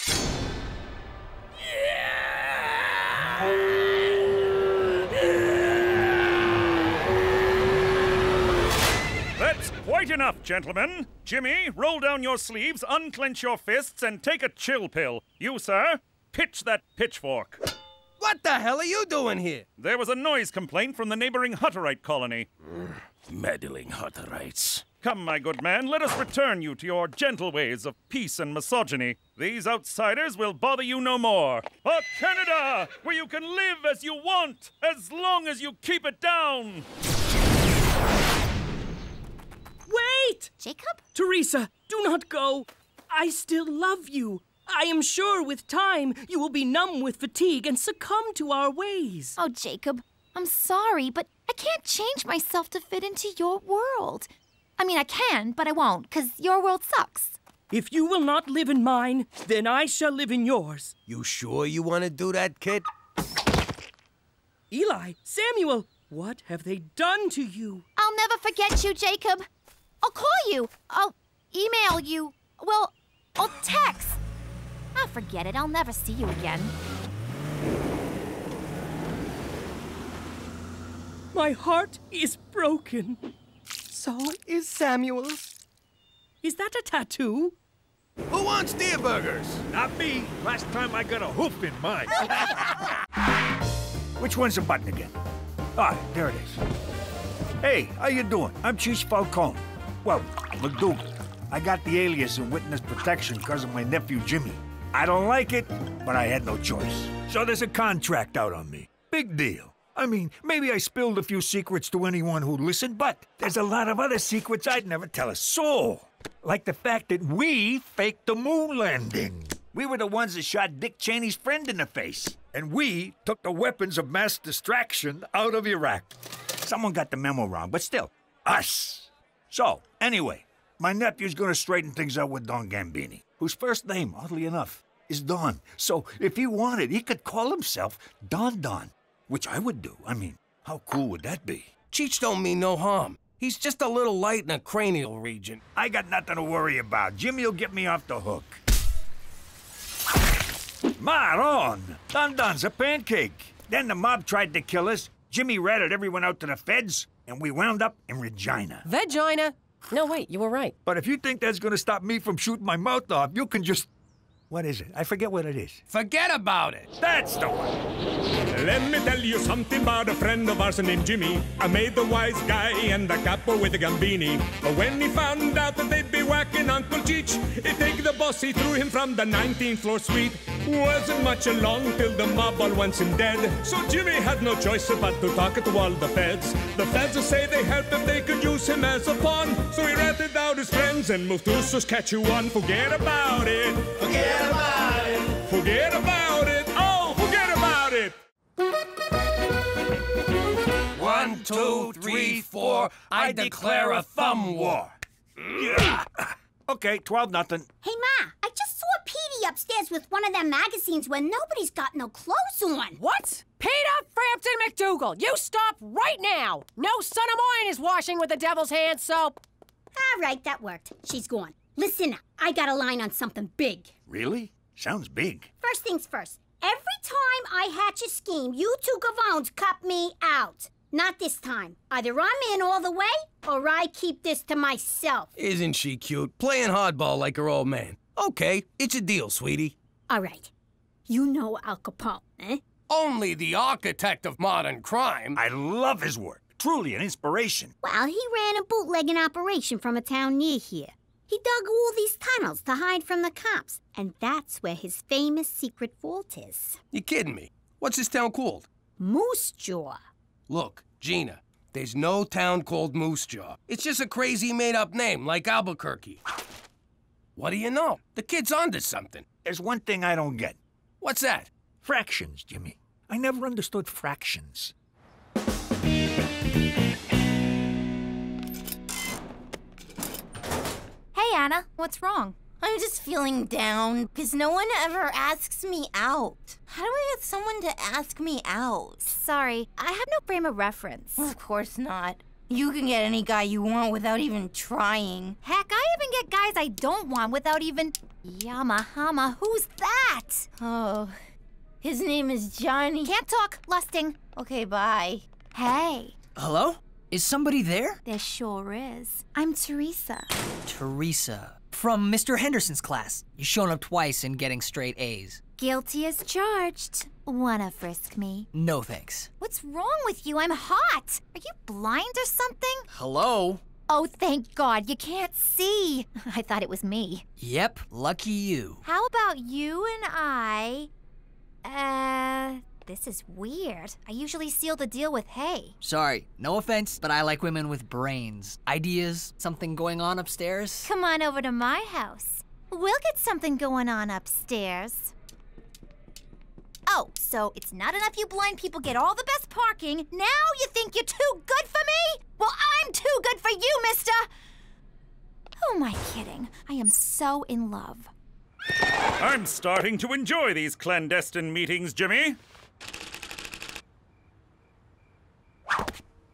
That's quite enough, gentlemen. Jimmy, roll down your sleeves, unclench your fists, and take a chill pill. You, sir, pitch that pitchfork. What the hell are you doing here? There was a noise complaint from the neighboring Hutterite colony. Meddling Hutterites. Come, my good man, let us return you to your gentle ways of peace and misogyny. These outsiders will bother you no more. A Canada, where you can live as you want, as long as you keep it down. Wait! Jacob? Teresa, do not go. I still love you. I am sure with time you will be numb with fatigue and succumb to our ways. Oh, Jacob, I'm sorry, but I can't change myself to fit into your world. I mean, I can, but I won't, because your world sucks. If you will not live in mine, then I shall live in yours. You sure you want to do that, kid? Eli, Samuel, what have they done to you? I'll never forget you, Jacob. I'll call you. I'll email you. Well, I'll text. Ah, forget it. I'll never see you again. My heart is broken. So is Samuel's. Is that a tattoo? Who wants deer burgers? Not me. Last time I got a hoof in mine. Which one's the button again? Ah, there it is. Hey, how you doing? I'm Chief Falcone. Well, McDougal. I got the alias in witness protection because of my nephew Jimmy. I don't like it, but I had no choice. So there's a contract out on me. Big deal. I mean, maybe I spilled a few secrets to anyone who'd listen, but there's a lot of other secrets I'd never tell a soul. Like the fact that we faked the moon landing. We were the ones that shot Dick Cheney's friend in the face. And we took the weapons of mass distraction out of Iraq. Someone got the memo wrong, but still, us. So, anyway, my nephew's gonna straighten things out with Don Gambini, whose first name, oddly enough, is Don. So, if he wanted, he could call himself Don Don. Which I would do. I mean, how cool would that be? Cheech don't mean no harm. He's just a little light in the cranial region. I got nothing to worry about. Jimmy'll get me off the hook. Maron! Dun-dun's a pancake. Then the mob tried to kill us. Jimmy ratted everyone out to the feds, and we wound up in Regina. Vagina? No, wait, you were right. But if you think that's gonna stop me from shooting my mouth off, you can just... What is it? I forget what it is. Forget about it. That's the one. Let me tell you something about a friend of ours named Jimmy. I made the wise guy and the capo with the gambini. But when he found out that they'd be whacking Uncle Cheech, he'd take the boss, he threw him from the 19th floor suite. Wasn't much along till the mob all wants him dead. So Jimmy had no choice but to talk to all the feds. The feds say they helped if they could use him as a pawn. So he ratted out his friends and moved to Saskatchewan. Forget about it. Forget about it. Forget about it. Oh, forget about it. 1, 2, 3, 4. I declare a thumb war. Yeah. Okay, 12-0. Hey, Ma, I just saw Petey upstairs with one of them magazines where nobody's got no clothes on. What? Peter Frampton McDougal, you stop right now! No son of mine is washing with the devil's hand soap. All right, that worked. She's gone. Listen, I got a line on something big. Really? Sounds big. First things first. Every time I hatch a scheme, you two gavones cut me out. Not this time. Either I'm in all the way, or I keep this to myself. Isn't she cute? Playing hardball like her old man. Okay, it's a deal, sweetie. All right. You know Al Capone, eh? Only the architect of modern crime. I love his work. Truly an inspiration. Well, he ran a bootlegging operation from a town near here. He dug all these tunnels to hide from the cops, and that's where his famous secret vault is. You kidding me? What's this town called? Moose Jaw. Look, Gina, there's no town called Moose Jaw. It's just a crazy made-up name, like Albuquerque. What do you know? The kid's onto something. There's one thing I don't get. What's that? Fractions, Jimmy. I never understood fractions. Hey, Anna, what's wrong? I'm just feeling down because no one ever asks me out. How do I get someone to ask me out? Sorry, I have no frame of reference. Of course not. You can get any guy you want without even trying. Heck, I even get guys I don't want without even... Yamahama, who's that? Oh, his name is Johnny. Can't talk, lusting. Okay, bye. Hey. Hello? Is somebody there? There sure is. I'm Teresa. Teresa. From Mr. Henderson's class. You've shown up twice and getting straight A's. Guilty as charged. Wanna frisk me? No thanks. What's wrong with you? I'm hot. Are you blind or something? Hello? Oh, thank God, you can't see. I thought it was me. Yep, lucky you. How about you and I... This is weird. I usually seal the deal with hey. Sorry, no offense, but I like women with brains. Ideas? Something going on upstairs? Come on over to my house. We'll get something going on upstairs. Oh, so it's not enough you blind people get all the best parking. Now you think you're too good for me? Well, I'm too good for you, mister! Who am I kidding? I am so in love. I'm starting to enjoy these clandestine meetings, Jimmy.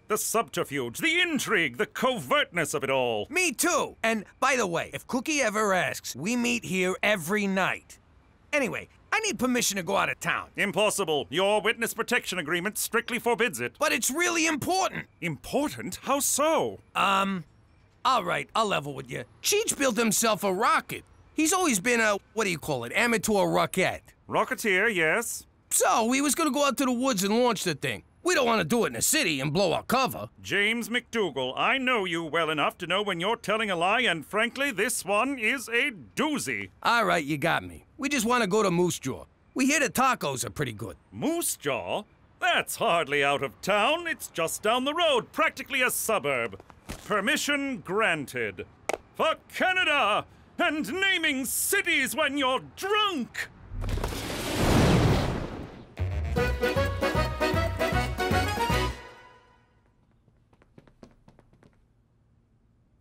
The subterfuge, the intrigue, the covertness of it all. Me too. And by the way, if Cookie ever asks, we meet here every night. Anyway, I need permission to go out of town. Impossible. Your witness protection agreement strictly forbids it. But it's really important. Important? How so? All right, I'll level with you. Cheech built himself a rocket. He's always been a, amateur rocket. Rocketeer, yes. So, he was gonna go out to the woods and launch the thing. We don't want to do it in the city and blow our cover. James McDougal, I know you well enough to know when you're telling a lie, and frankly, this one is a doozy. All right, you got me. We just want to go to Moose Jaw. We hear the tacos are pretty good. Moose Jaw? That's hardly out of town. It's just down the road, practically a suburb. Permission granted. For Canada! And naming cities when you're drunk!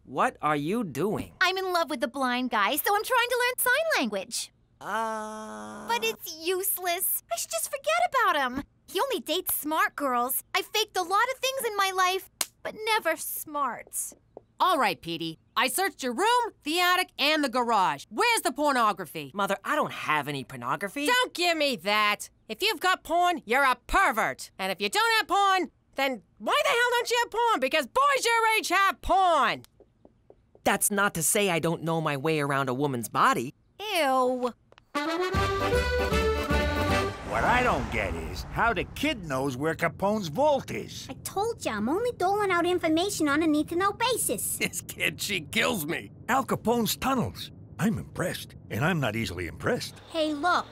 What are you doing? I'm in love with the blind guy, so I'm trying to learn sign language. But it's useless. I should just forget about him. He only dates smart girls. I faked a lot of things in my life, but never smart. All right, Petey. I searched your room, the attic, and the garage. Where's the pornography? Mother, I don't have any pornography. Don't give me that. If you've got porn, you're a pervert. And if you don't have porn, then why the hell don't you have porn? Because boys your age have porn. That's not to say I don't know my way around a woman's body. Ew. What I don't get is how the kid knows where Capone's vault is. I told you, I'm only doling out information on a need-to-know basis. This kid, she kills me. Al Capone's tunnels. I'm impressed, and I'm not easily impressed. Hey, look,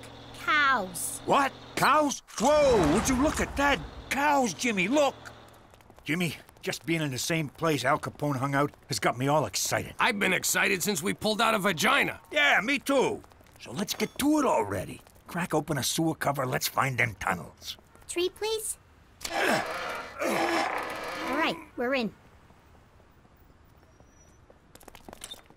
cows. What? Cows? Whoa, would you look at that? Cows, Jimmy, look! Jimmy, just being in the same place Al Capone hung out has got me all excited. I've been excited since we pulled out a vagina. Yeah, me too. So let's get to it already. Crack open a sewer cover, let's find them tunnels. Treat, please. All right, we're in.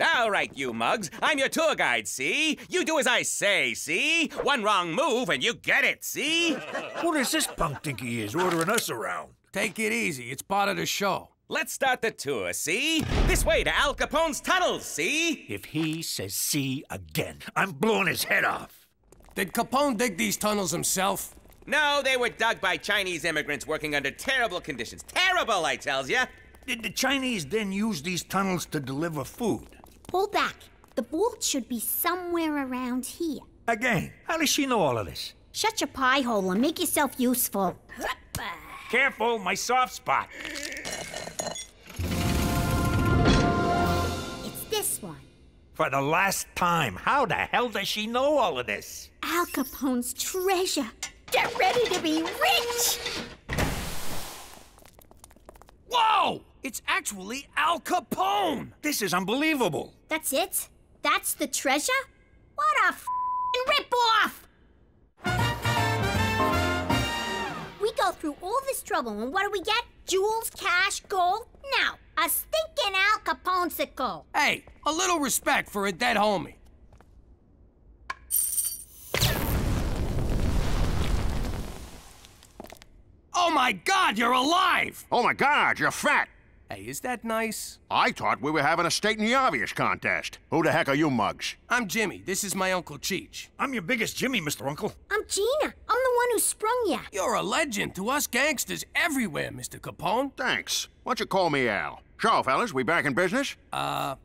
All right, you mugs. I'm your tour guide, see? You do as I say, see? One wrong move and you get it, see? Who does this punk think he is, ordering us around? Take it easy. It's part of the show. Let's start the tour, see? This way to Al Capone's tunnels, see? If he says see again, I'm blowing his head off. Did Capone dig these tunnels himself? No, they were dug by Chinese immigrants working under terrible conditions. Terrible, I tells ya. Did the Chinese then use these tunnels to deliver food? Pull back. The vault should be somewhere around here. Again, how does she know all of this? Shut your pie hole and make yourself useful. Careful, my soft spot. It's this one. For the last time, how the hell does she know all of this? Al Capone's treasure. Get ready to be rich! Whoa! It's actually Al Capone! This is unbelievable. That's it? That's the treasure? What a f***ing rip-off! We go through all this trouble, and what do we get? Jewels, cash, gold? Now, a stinking Al Capone-sicle. Hey, a little respect for a dead homie. Oh my God, you're alive! Oh my God, you're fat! Hey, is that nice? I thought we were having a stating the obvious contest. Who the heck are you mugs? I'm Jimmy. This is my Uncle Cheech. I'm your biggest Jimmy, Mr. Uncle. I'm Gina. I'm the one who sprung ya. You're a legend to us gangsters everywhere, Mr. Capone. Thanks. Why don't you call me Al? So, fellas, we back in business? The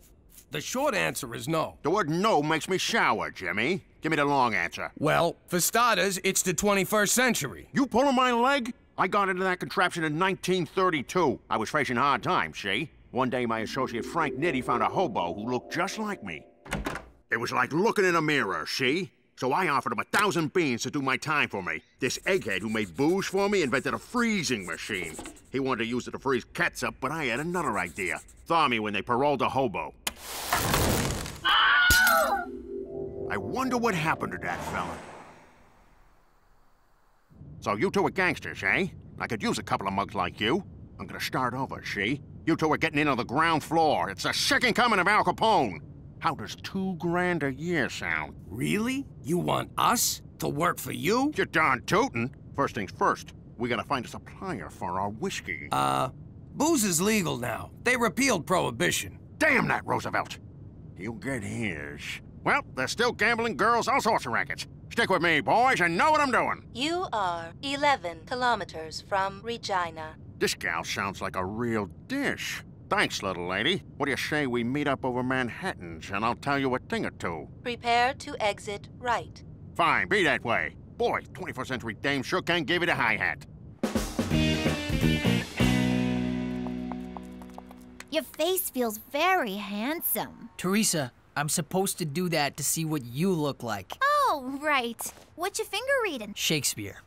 short answer is no. The word no makes me sour, Jimmy. Give me the long answer. Well, for starters, it's the 21st century. You pulling my leg? I got into that contraption in 1932. I was facing hard times, see? One day, my associate Frank Nitti found a hobo who looked just like me. It was like looking in a mirror, see? So I offered him 1,000 beans to do my time for me. This egghead who made booze for me invented a freezing machine. He wanted to use it to freeze ketchup, but I had another idea. Thaw me when they paroled a hobo. I wonder what happened to that fella. So you two are gangsters, eh? I could use a couple of mugs like you. I'm gonna start over, see? You two are getting in on the ground floor. It's the second coming of Al Capone. How does $2 grand a year sound? Really? You want us to work for you? You're darn tootin'. First things first, we gotta find a supplier for our whiskey. Booze is legal now. They repealed Prohibition. Damn that, Roosevelt! You'll get his. Well, there's still gambling, girls, all sorts of rackets. Stick with me, boys, and know what I'm doing. You are 11 kilometers from Regina. This gal sounds like a real dish. Thanks, little lady. What do you say we meet up over Manhattan's, and I'll tell you a thing or two? Prepare to exit right. Fine, be that way. Boy, 21st century dame sure can give you the hi-hat. Your face feels very handsome. Teresa, I'm supposed to do that to see what you look like. Oh, right. What you finger reading? Shakespeare.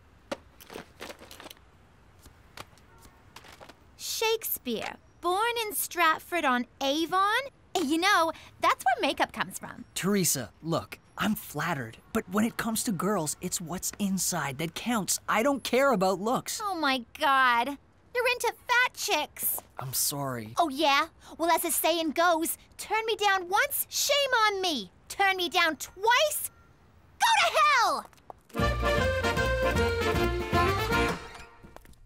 Shakespeare. Born in Stratford-on-Avon? You know, that's where makeup comes from. Teresa, look, I'm flattered, but when it comes to girls, it's what's inside that counts. I don't care about looks. Oh my God. You're into fat chicks. I'm sorry. Oh yeah? Well, as the saying goes, turn me down once, shame on me. Turn me down twice, go to hell!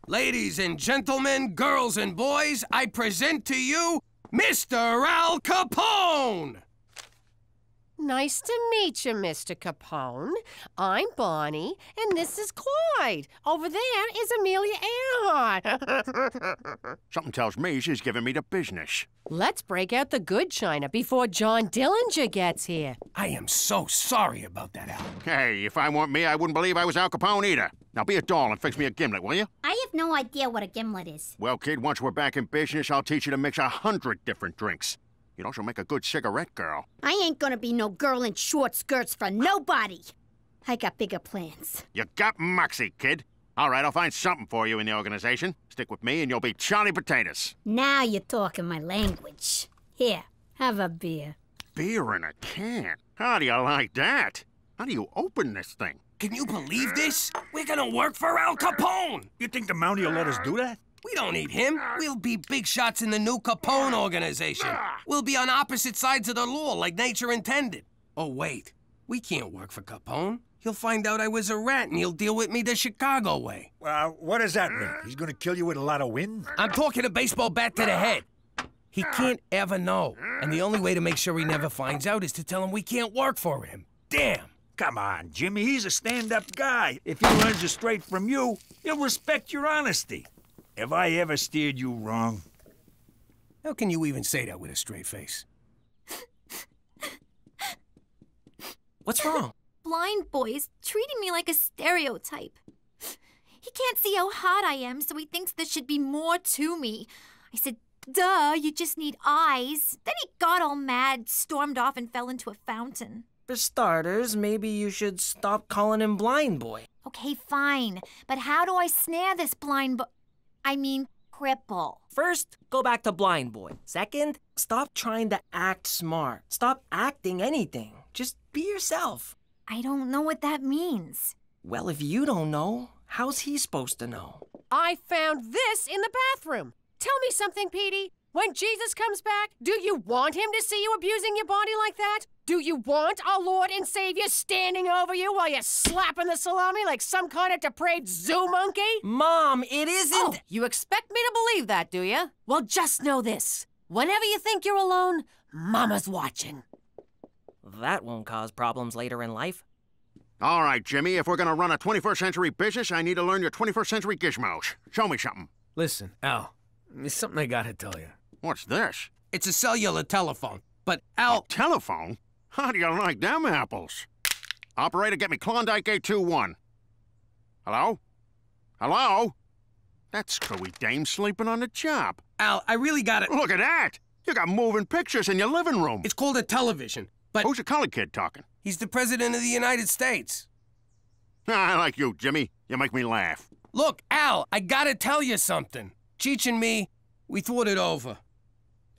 Ladies and gentlemen, girls and boys, I present to you Mr. Al Capone! Nice to meet you, Mr. Capone. I'm Bonnie, and this is Clyde. Over there is Amelia Earhart. Something tells me she's giving me the business. Let's break out the good china before John Dillinger gets here. I am so sorry about that, Al. Hey, if I weren't me, I wouldn't believe I was Al Capone either. Now be a doll and fix me a gimlet, will you? I have no idea what a gimlet is. Well, kid, once we're back in business, I'll teach you to mix 100 different drinks. You'd also make a good cigarette girl. I ain't gonna be no girl in short skirts for nobody. I got bigger plans. You got moxie, kid. All right, I'll find something for you in the organization. Stick with me and you'll be Charlie Potatoes. Now you're talking my language. Here, have a beer. Beer in a can? How do you like that? How do you open this thing? Can you believe this? We're gonna work for Al Capone! You think the Mountie will let us do that? We don't need him. We'll be big shots in the new Capone organization. We'll be on opposite sides of the law like nature intended. Oh, wait. We can't work for Capone. He'll find out I was a rat and he'll deal with me the Chicago way. What does that mean? He's gonna kill you with a lot of wind? I'm talking a baseball bat to the head. He can't ever know. And the only way to make sure he never finds out is to tell him we can't work for him. Damn. Come on, Jimmy. He's a stand-up guy. If he learns it straight from you, he'll respect your honesty. Have I ever steered you wrong? How can you even say that with a straight face? What's wrong? Blind boy is treating me like a stereotype. He can't see how hot I am, so he thinks there should be more to me. I said, duh, you just need eyes. Then he got all mad, stormed off, and fell into a fountain. For starters, maybe you should stop calling him Blind Boy. Okay, fine. But how do I snare this cripple? First, go back to Blind Boy. Second, stop trying to act smart. Stop acting anything. Just be yourself. I don't know what that means. Well, if you don't know, how's he supposed to know? I found this in the bathroom. Tell me something, Petey. When Jesus comes back, do you want him to see you abusing your body like that? Do you want our Lord and Savior standing over you while you're slapping the salami like some kind of depraved zoo monkey? Mom, it isn't... Oh, you expect me to believe that, do you? Well, just know this. Whenever you think you're alone, Mama's watching. That won't cause problems later in life. All right, Jimmy, if we're gonna run a 21st century business, I need to learn your 21st century gizmos. Show me something. Listen, Al, there's something I gotta tell you. What's this? It's a cellular telephone, but Al... A telephone? How do you like them apples? Operator, get me Klondike 821. Hello? Hello? That's Screwy Dame sleeping on the job. Al, I really got it. Look at that! You got moving pictures in your living room. It's called a television, but... Who's the colored kid talking? He's the President of the United States. I like you, Jimmy. You make me laugh. Look, Al, I gotta tell you something. Cheech and me, we thought it over.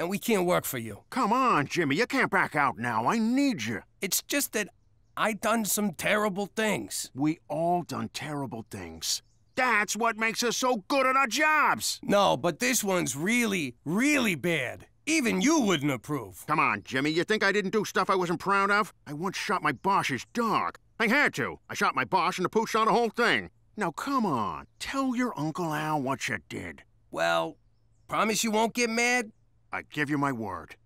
And we can't work for you. Come on, Jimmy. You can't back out now. I need you. It's just that I done some terrible things. We all done terrible things. That's what makes us so good at our jobs. No, but this one's really, really bad. Even you wouldn't approve. Come on, Jimmy. You think I didn't do stuff I wasn't proud of? I once shot my boss's dog. I had to. I shot my boss and the pooch saw the whole thing. Now, come on. Tell your Uncle Al what you did. Well, promise you won't get mad? I give you my word.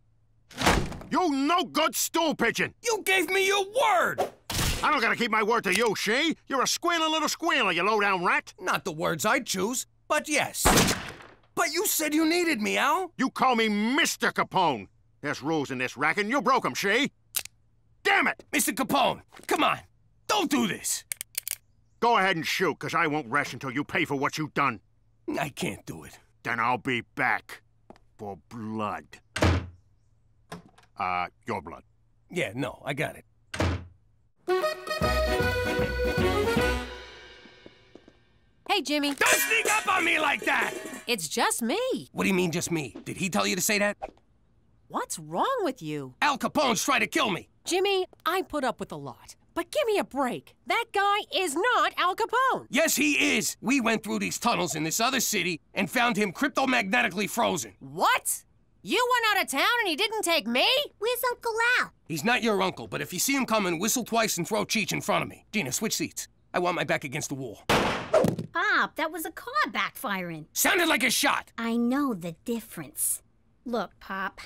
You no-good stool pigeon! You gave me your word! I don't gotta keep my word to you, she. You're a squealing little squealer, you low-down rat. Not the words I'd choose, but yes. But you said you needed me, Al. You call me Mr. Capone. There's rules in this racket, and you broke them, she. Damn it! Mr. Capone, come on. Don't do this. Go ahead and shoot, because I won't rest until you pay for what you've done. I can't do it. Then I'll be back. For blood. Your blood. Yeah, no, I got it. Hey, Jimmy. Don't sneak up on me like that! It's just me. What do you mean, just me? Did he tell you to say that? What's wrong with you? Al Capone's trying to kill me. Jimmy, I put up with a lot. But give me a break. That guy is not Al Capone. Yes, he is. We went through these tunnels in this other city and found him cryptomagnetically frozen. What? You went out of town and he didn't take me? Where's Uncle Al? He's not your uncle, but if you see him coming, whistle twice and throw Cheech in front of me. Gina, switch seats. I want my back against the wall. Pop, that was a car backfiring. Sounded like a shot. I know the difference. Look, Pop,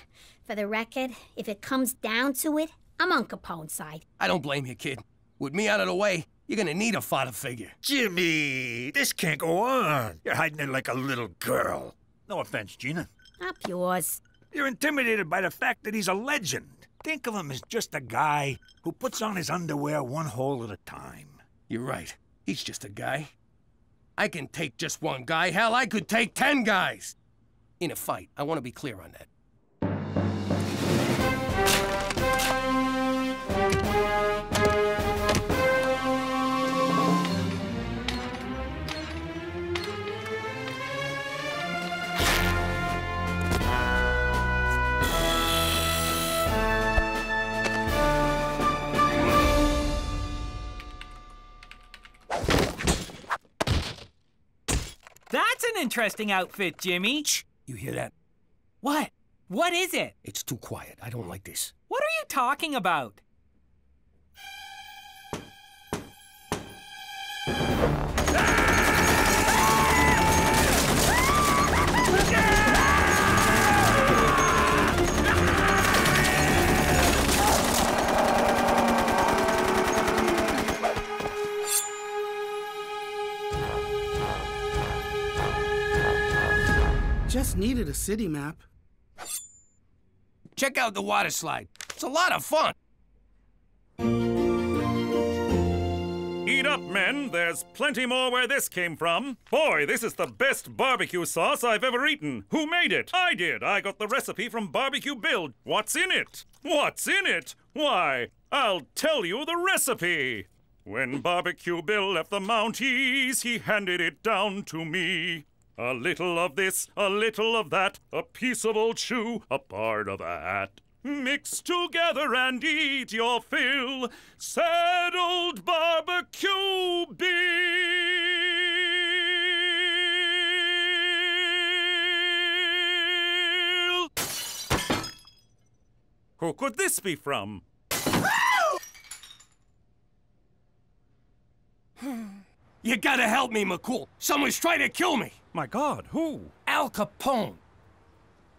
for the record, if it comes down to it, I'm on Capone's side. I don't blame you, kid. With me out of the way, you're gonna need a father figure. Jimmy, this can't go on. You're hiding it like a little girl. No offense, Gina. Up yours. You're intimidated by the fact that he's a legend. Think of him as just a guy who puts on his underwear one hole at a time. You're right. He's just a guy. I can take just one guy. Hell, I could take 10 guys. In a fight, I want to be clear on that. That's an interesting outfit, Jimmy. Shh! You hear that? What? What is it? It's too quiet. I don't like this. What are you talking about? Just needed a city map. Check out the water slide. It's a lot of fun. Eat up, men. There's plenty more where this came from. Boy, this is the best barbecue sauce I've ever eaten. Who made it? I did. I got the recipe from Barbecue Bill. What's in it? What's in it? Why, I'll tell you the recipe. When Barbecue Bill left the Mounties, he handed it down to me. A little of this, a little of that, a piece of old shoe, a part of a hat. Mix together and eat your fill. Sad old Barbecue Bill. Who could this be from? You gotta help me, McCool. Someone's trying to kill me. My God, who? Al Capone.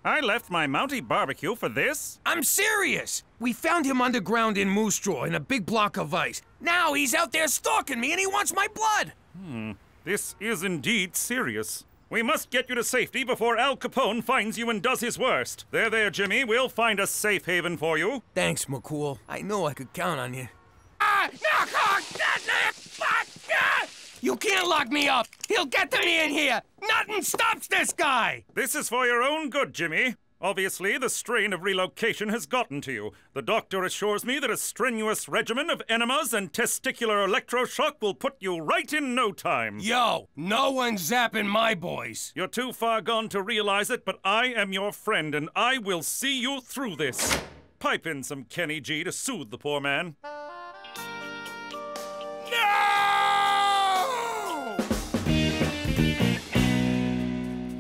I left my Mountie barbecue for this? I'm serious. We found him underground in Moose Jaw in a big block of ice. Now he's out there stalking me and he wants my blood. This is indeed serious. We must get you to safety before Al Capone finds you and does his worst. There, Jimmy. We'll find a safe haven for you. Thanks, McCool. I know I could count on you. You can't lock me up! He'll get to me in here! Nothing stops this guy! This is for your own good, Jimmy. Obviously, the strain of relocation has gotten to you. The doctor assures me that a strenuous regimen of enemas and testicular electroshock will put you right in no time. Yo, no one's zapping my boys. You're too far gone to realize it, but I am your friend, and I will see you through this. Pipe in some Kenny G to soothe the poor man.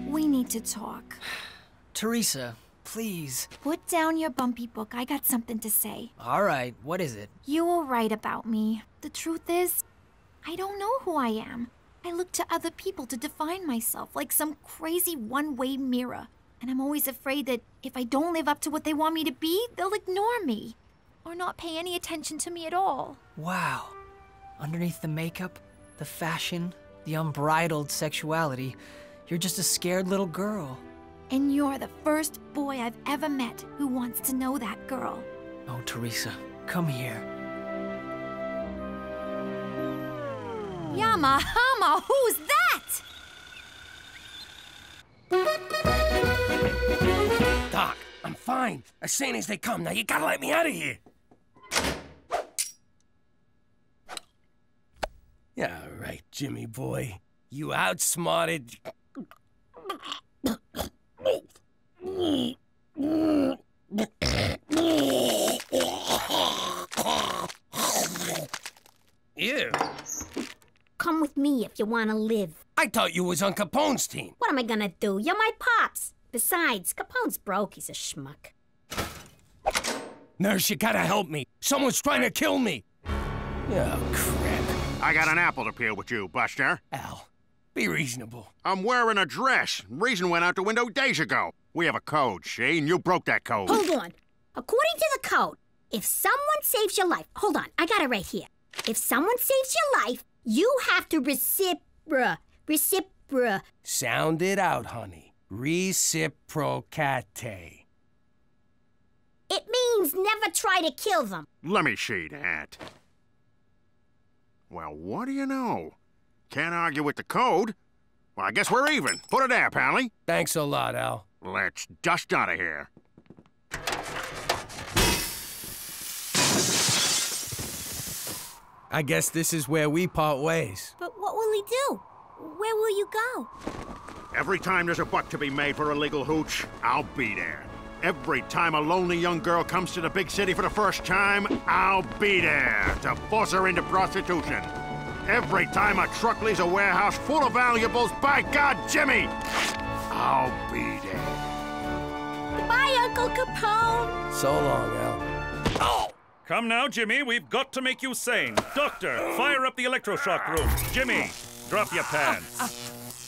We need to talk. Teresa, please. Put down your bumpy book. I got something to say. All right, what is it? You were right about me. The truth is, I don't know who I am. I look to other people to define myself like some crazy one-way mirror. And I'm always afraid that if I don't live up to what they want me to be, they'll ignore me. Or not pay any attention to me at all. Wow. Underneath the makeup, the fashion, the unbridled sexuality, you're just a scared little girl. And you're the first boy I've ever met who wants to know that girl. Oh, Teresa, come here. Yamahama, who's that? Doc, I'm fine. As sane as they come. Now you gotta let me out of here. Yeah, right, Jimmy boy. You outsmarted... Ew. Come with me if you want to live. I thought you was on Capone's team. What am I gonna do? You're my pops. Besides, Capone's broke. He's a schmuck. Nurse, you gotta help me. Someone's trying to kill me. Oh, crap. I got an apple to peel with you, Buster. Al, be reasonable. I'm wearing a dress. Reason went out the window days ago. We have a code, see? And you broke that code. Hold on. According to the code, if someone saves your life... Hold on, I got it right here. If someone saves your life, you have to Sound it out, honey. Reciprocate. It means never try to kill them. Let me see that. Well, what do you know? Can't argue with the code. Well, I guess we're even. Put it there, Pally. Thanks a lot, Al. Let's dust out of here. I guess this is where we part ways. But what will he do? Where will you go? Every time there's a buck to be made for a legal hooch, I'll be there. Every time a lonely young girl comes to the big city for the first time, I'll be there to force her into prostitution. Every time a truck leaves a warehouse full of valuables, by God, Jimmy, I'll be there. Goodbye, Uncle Capone. So long, Al. Oh! Come now, Jimmy, we've got to make you sane. Doctor, fire up the electroshock room. Jimmy, drop your pants.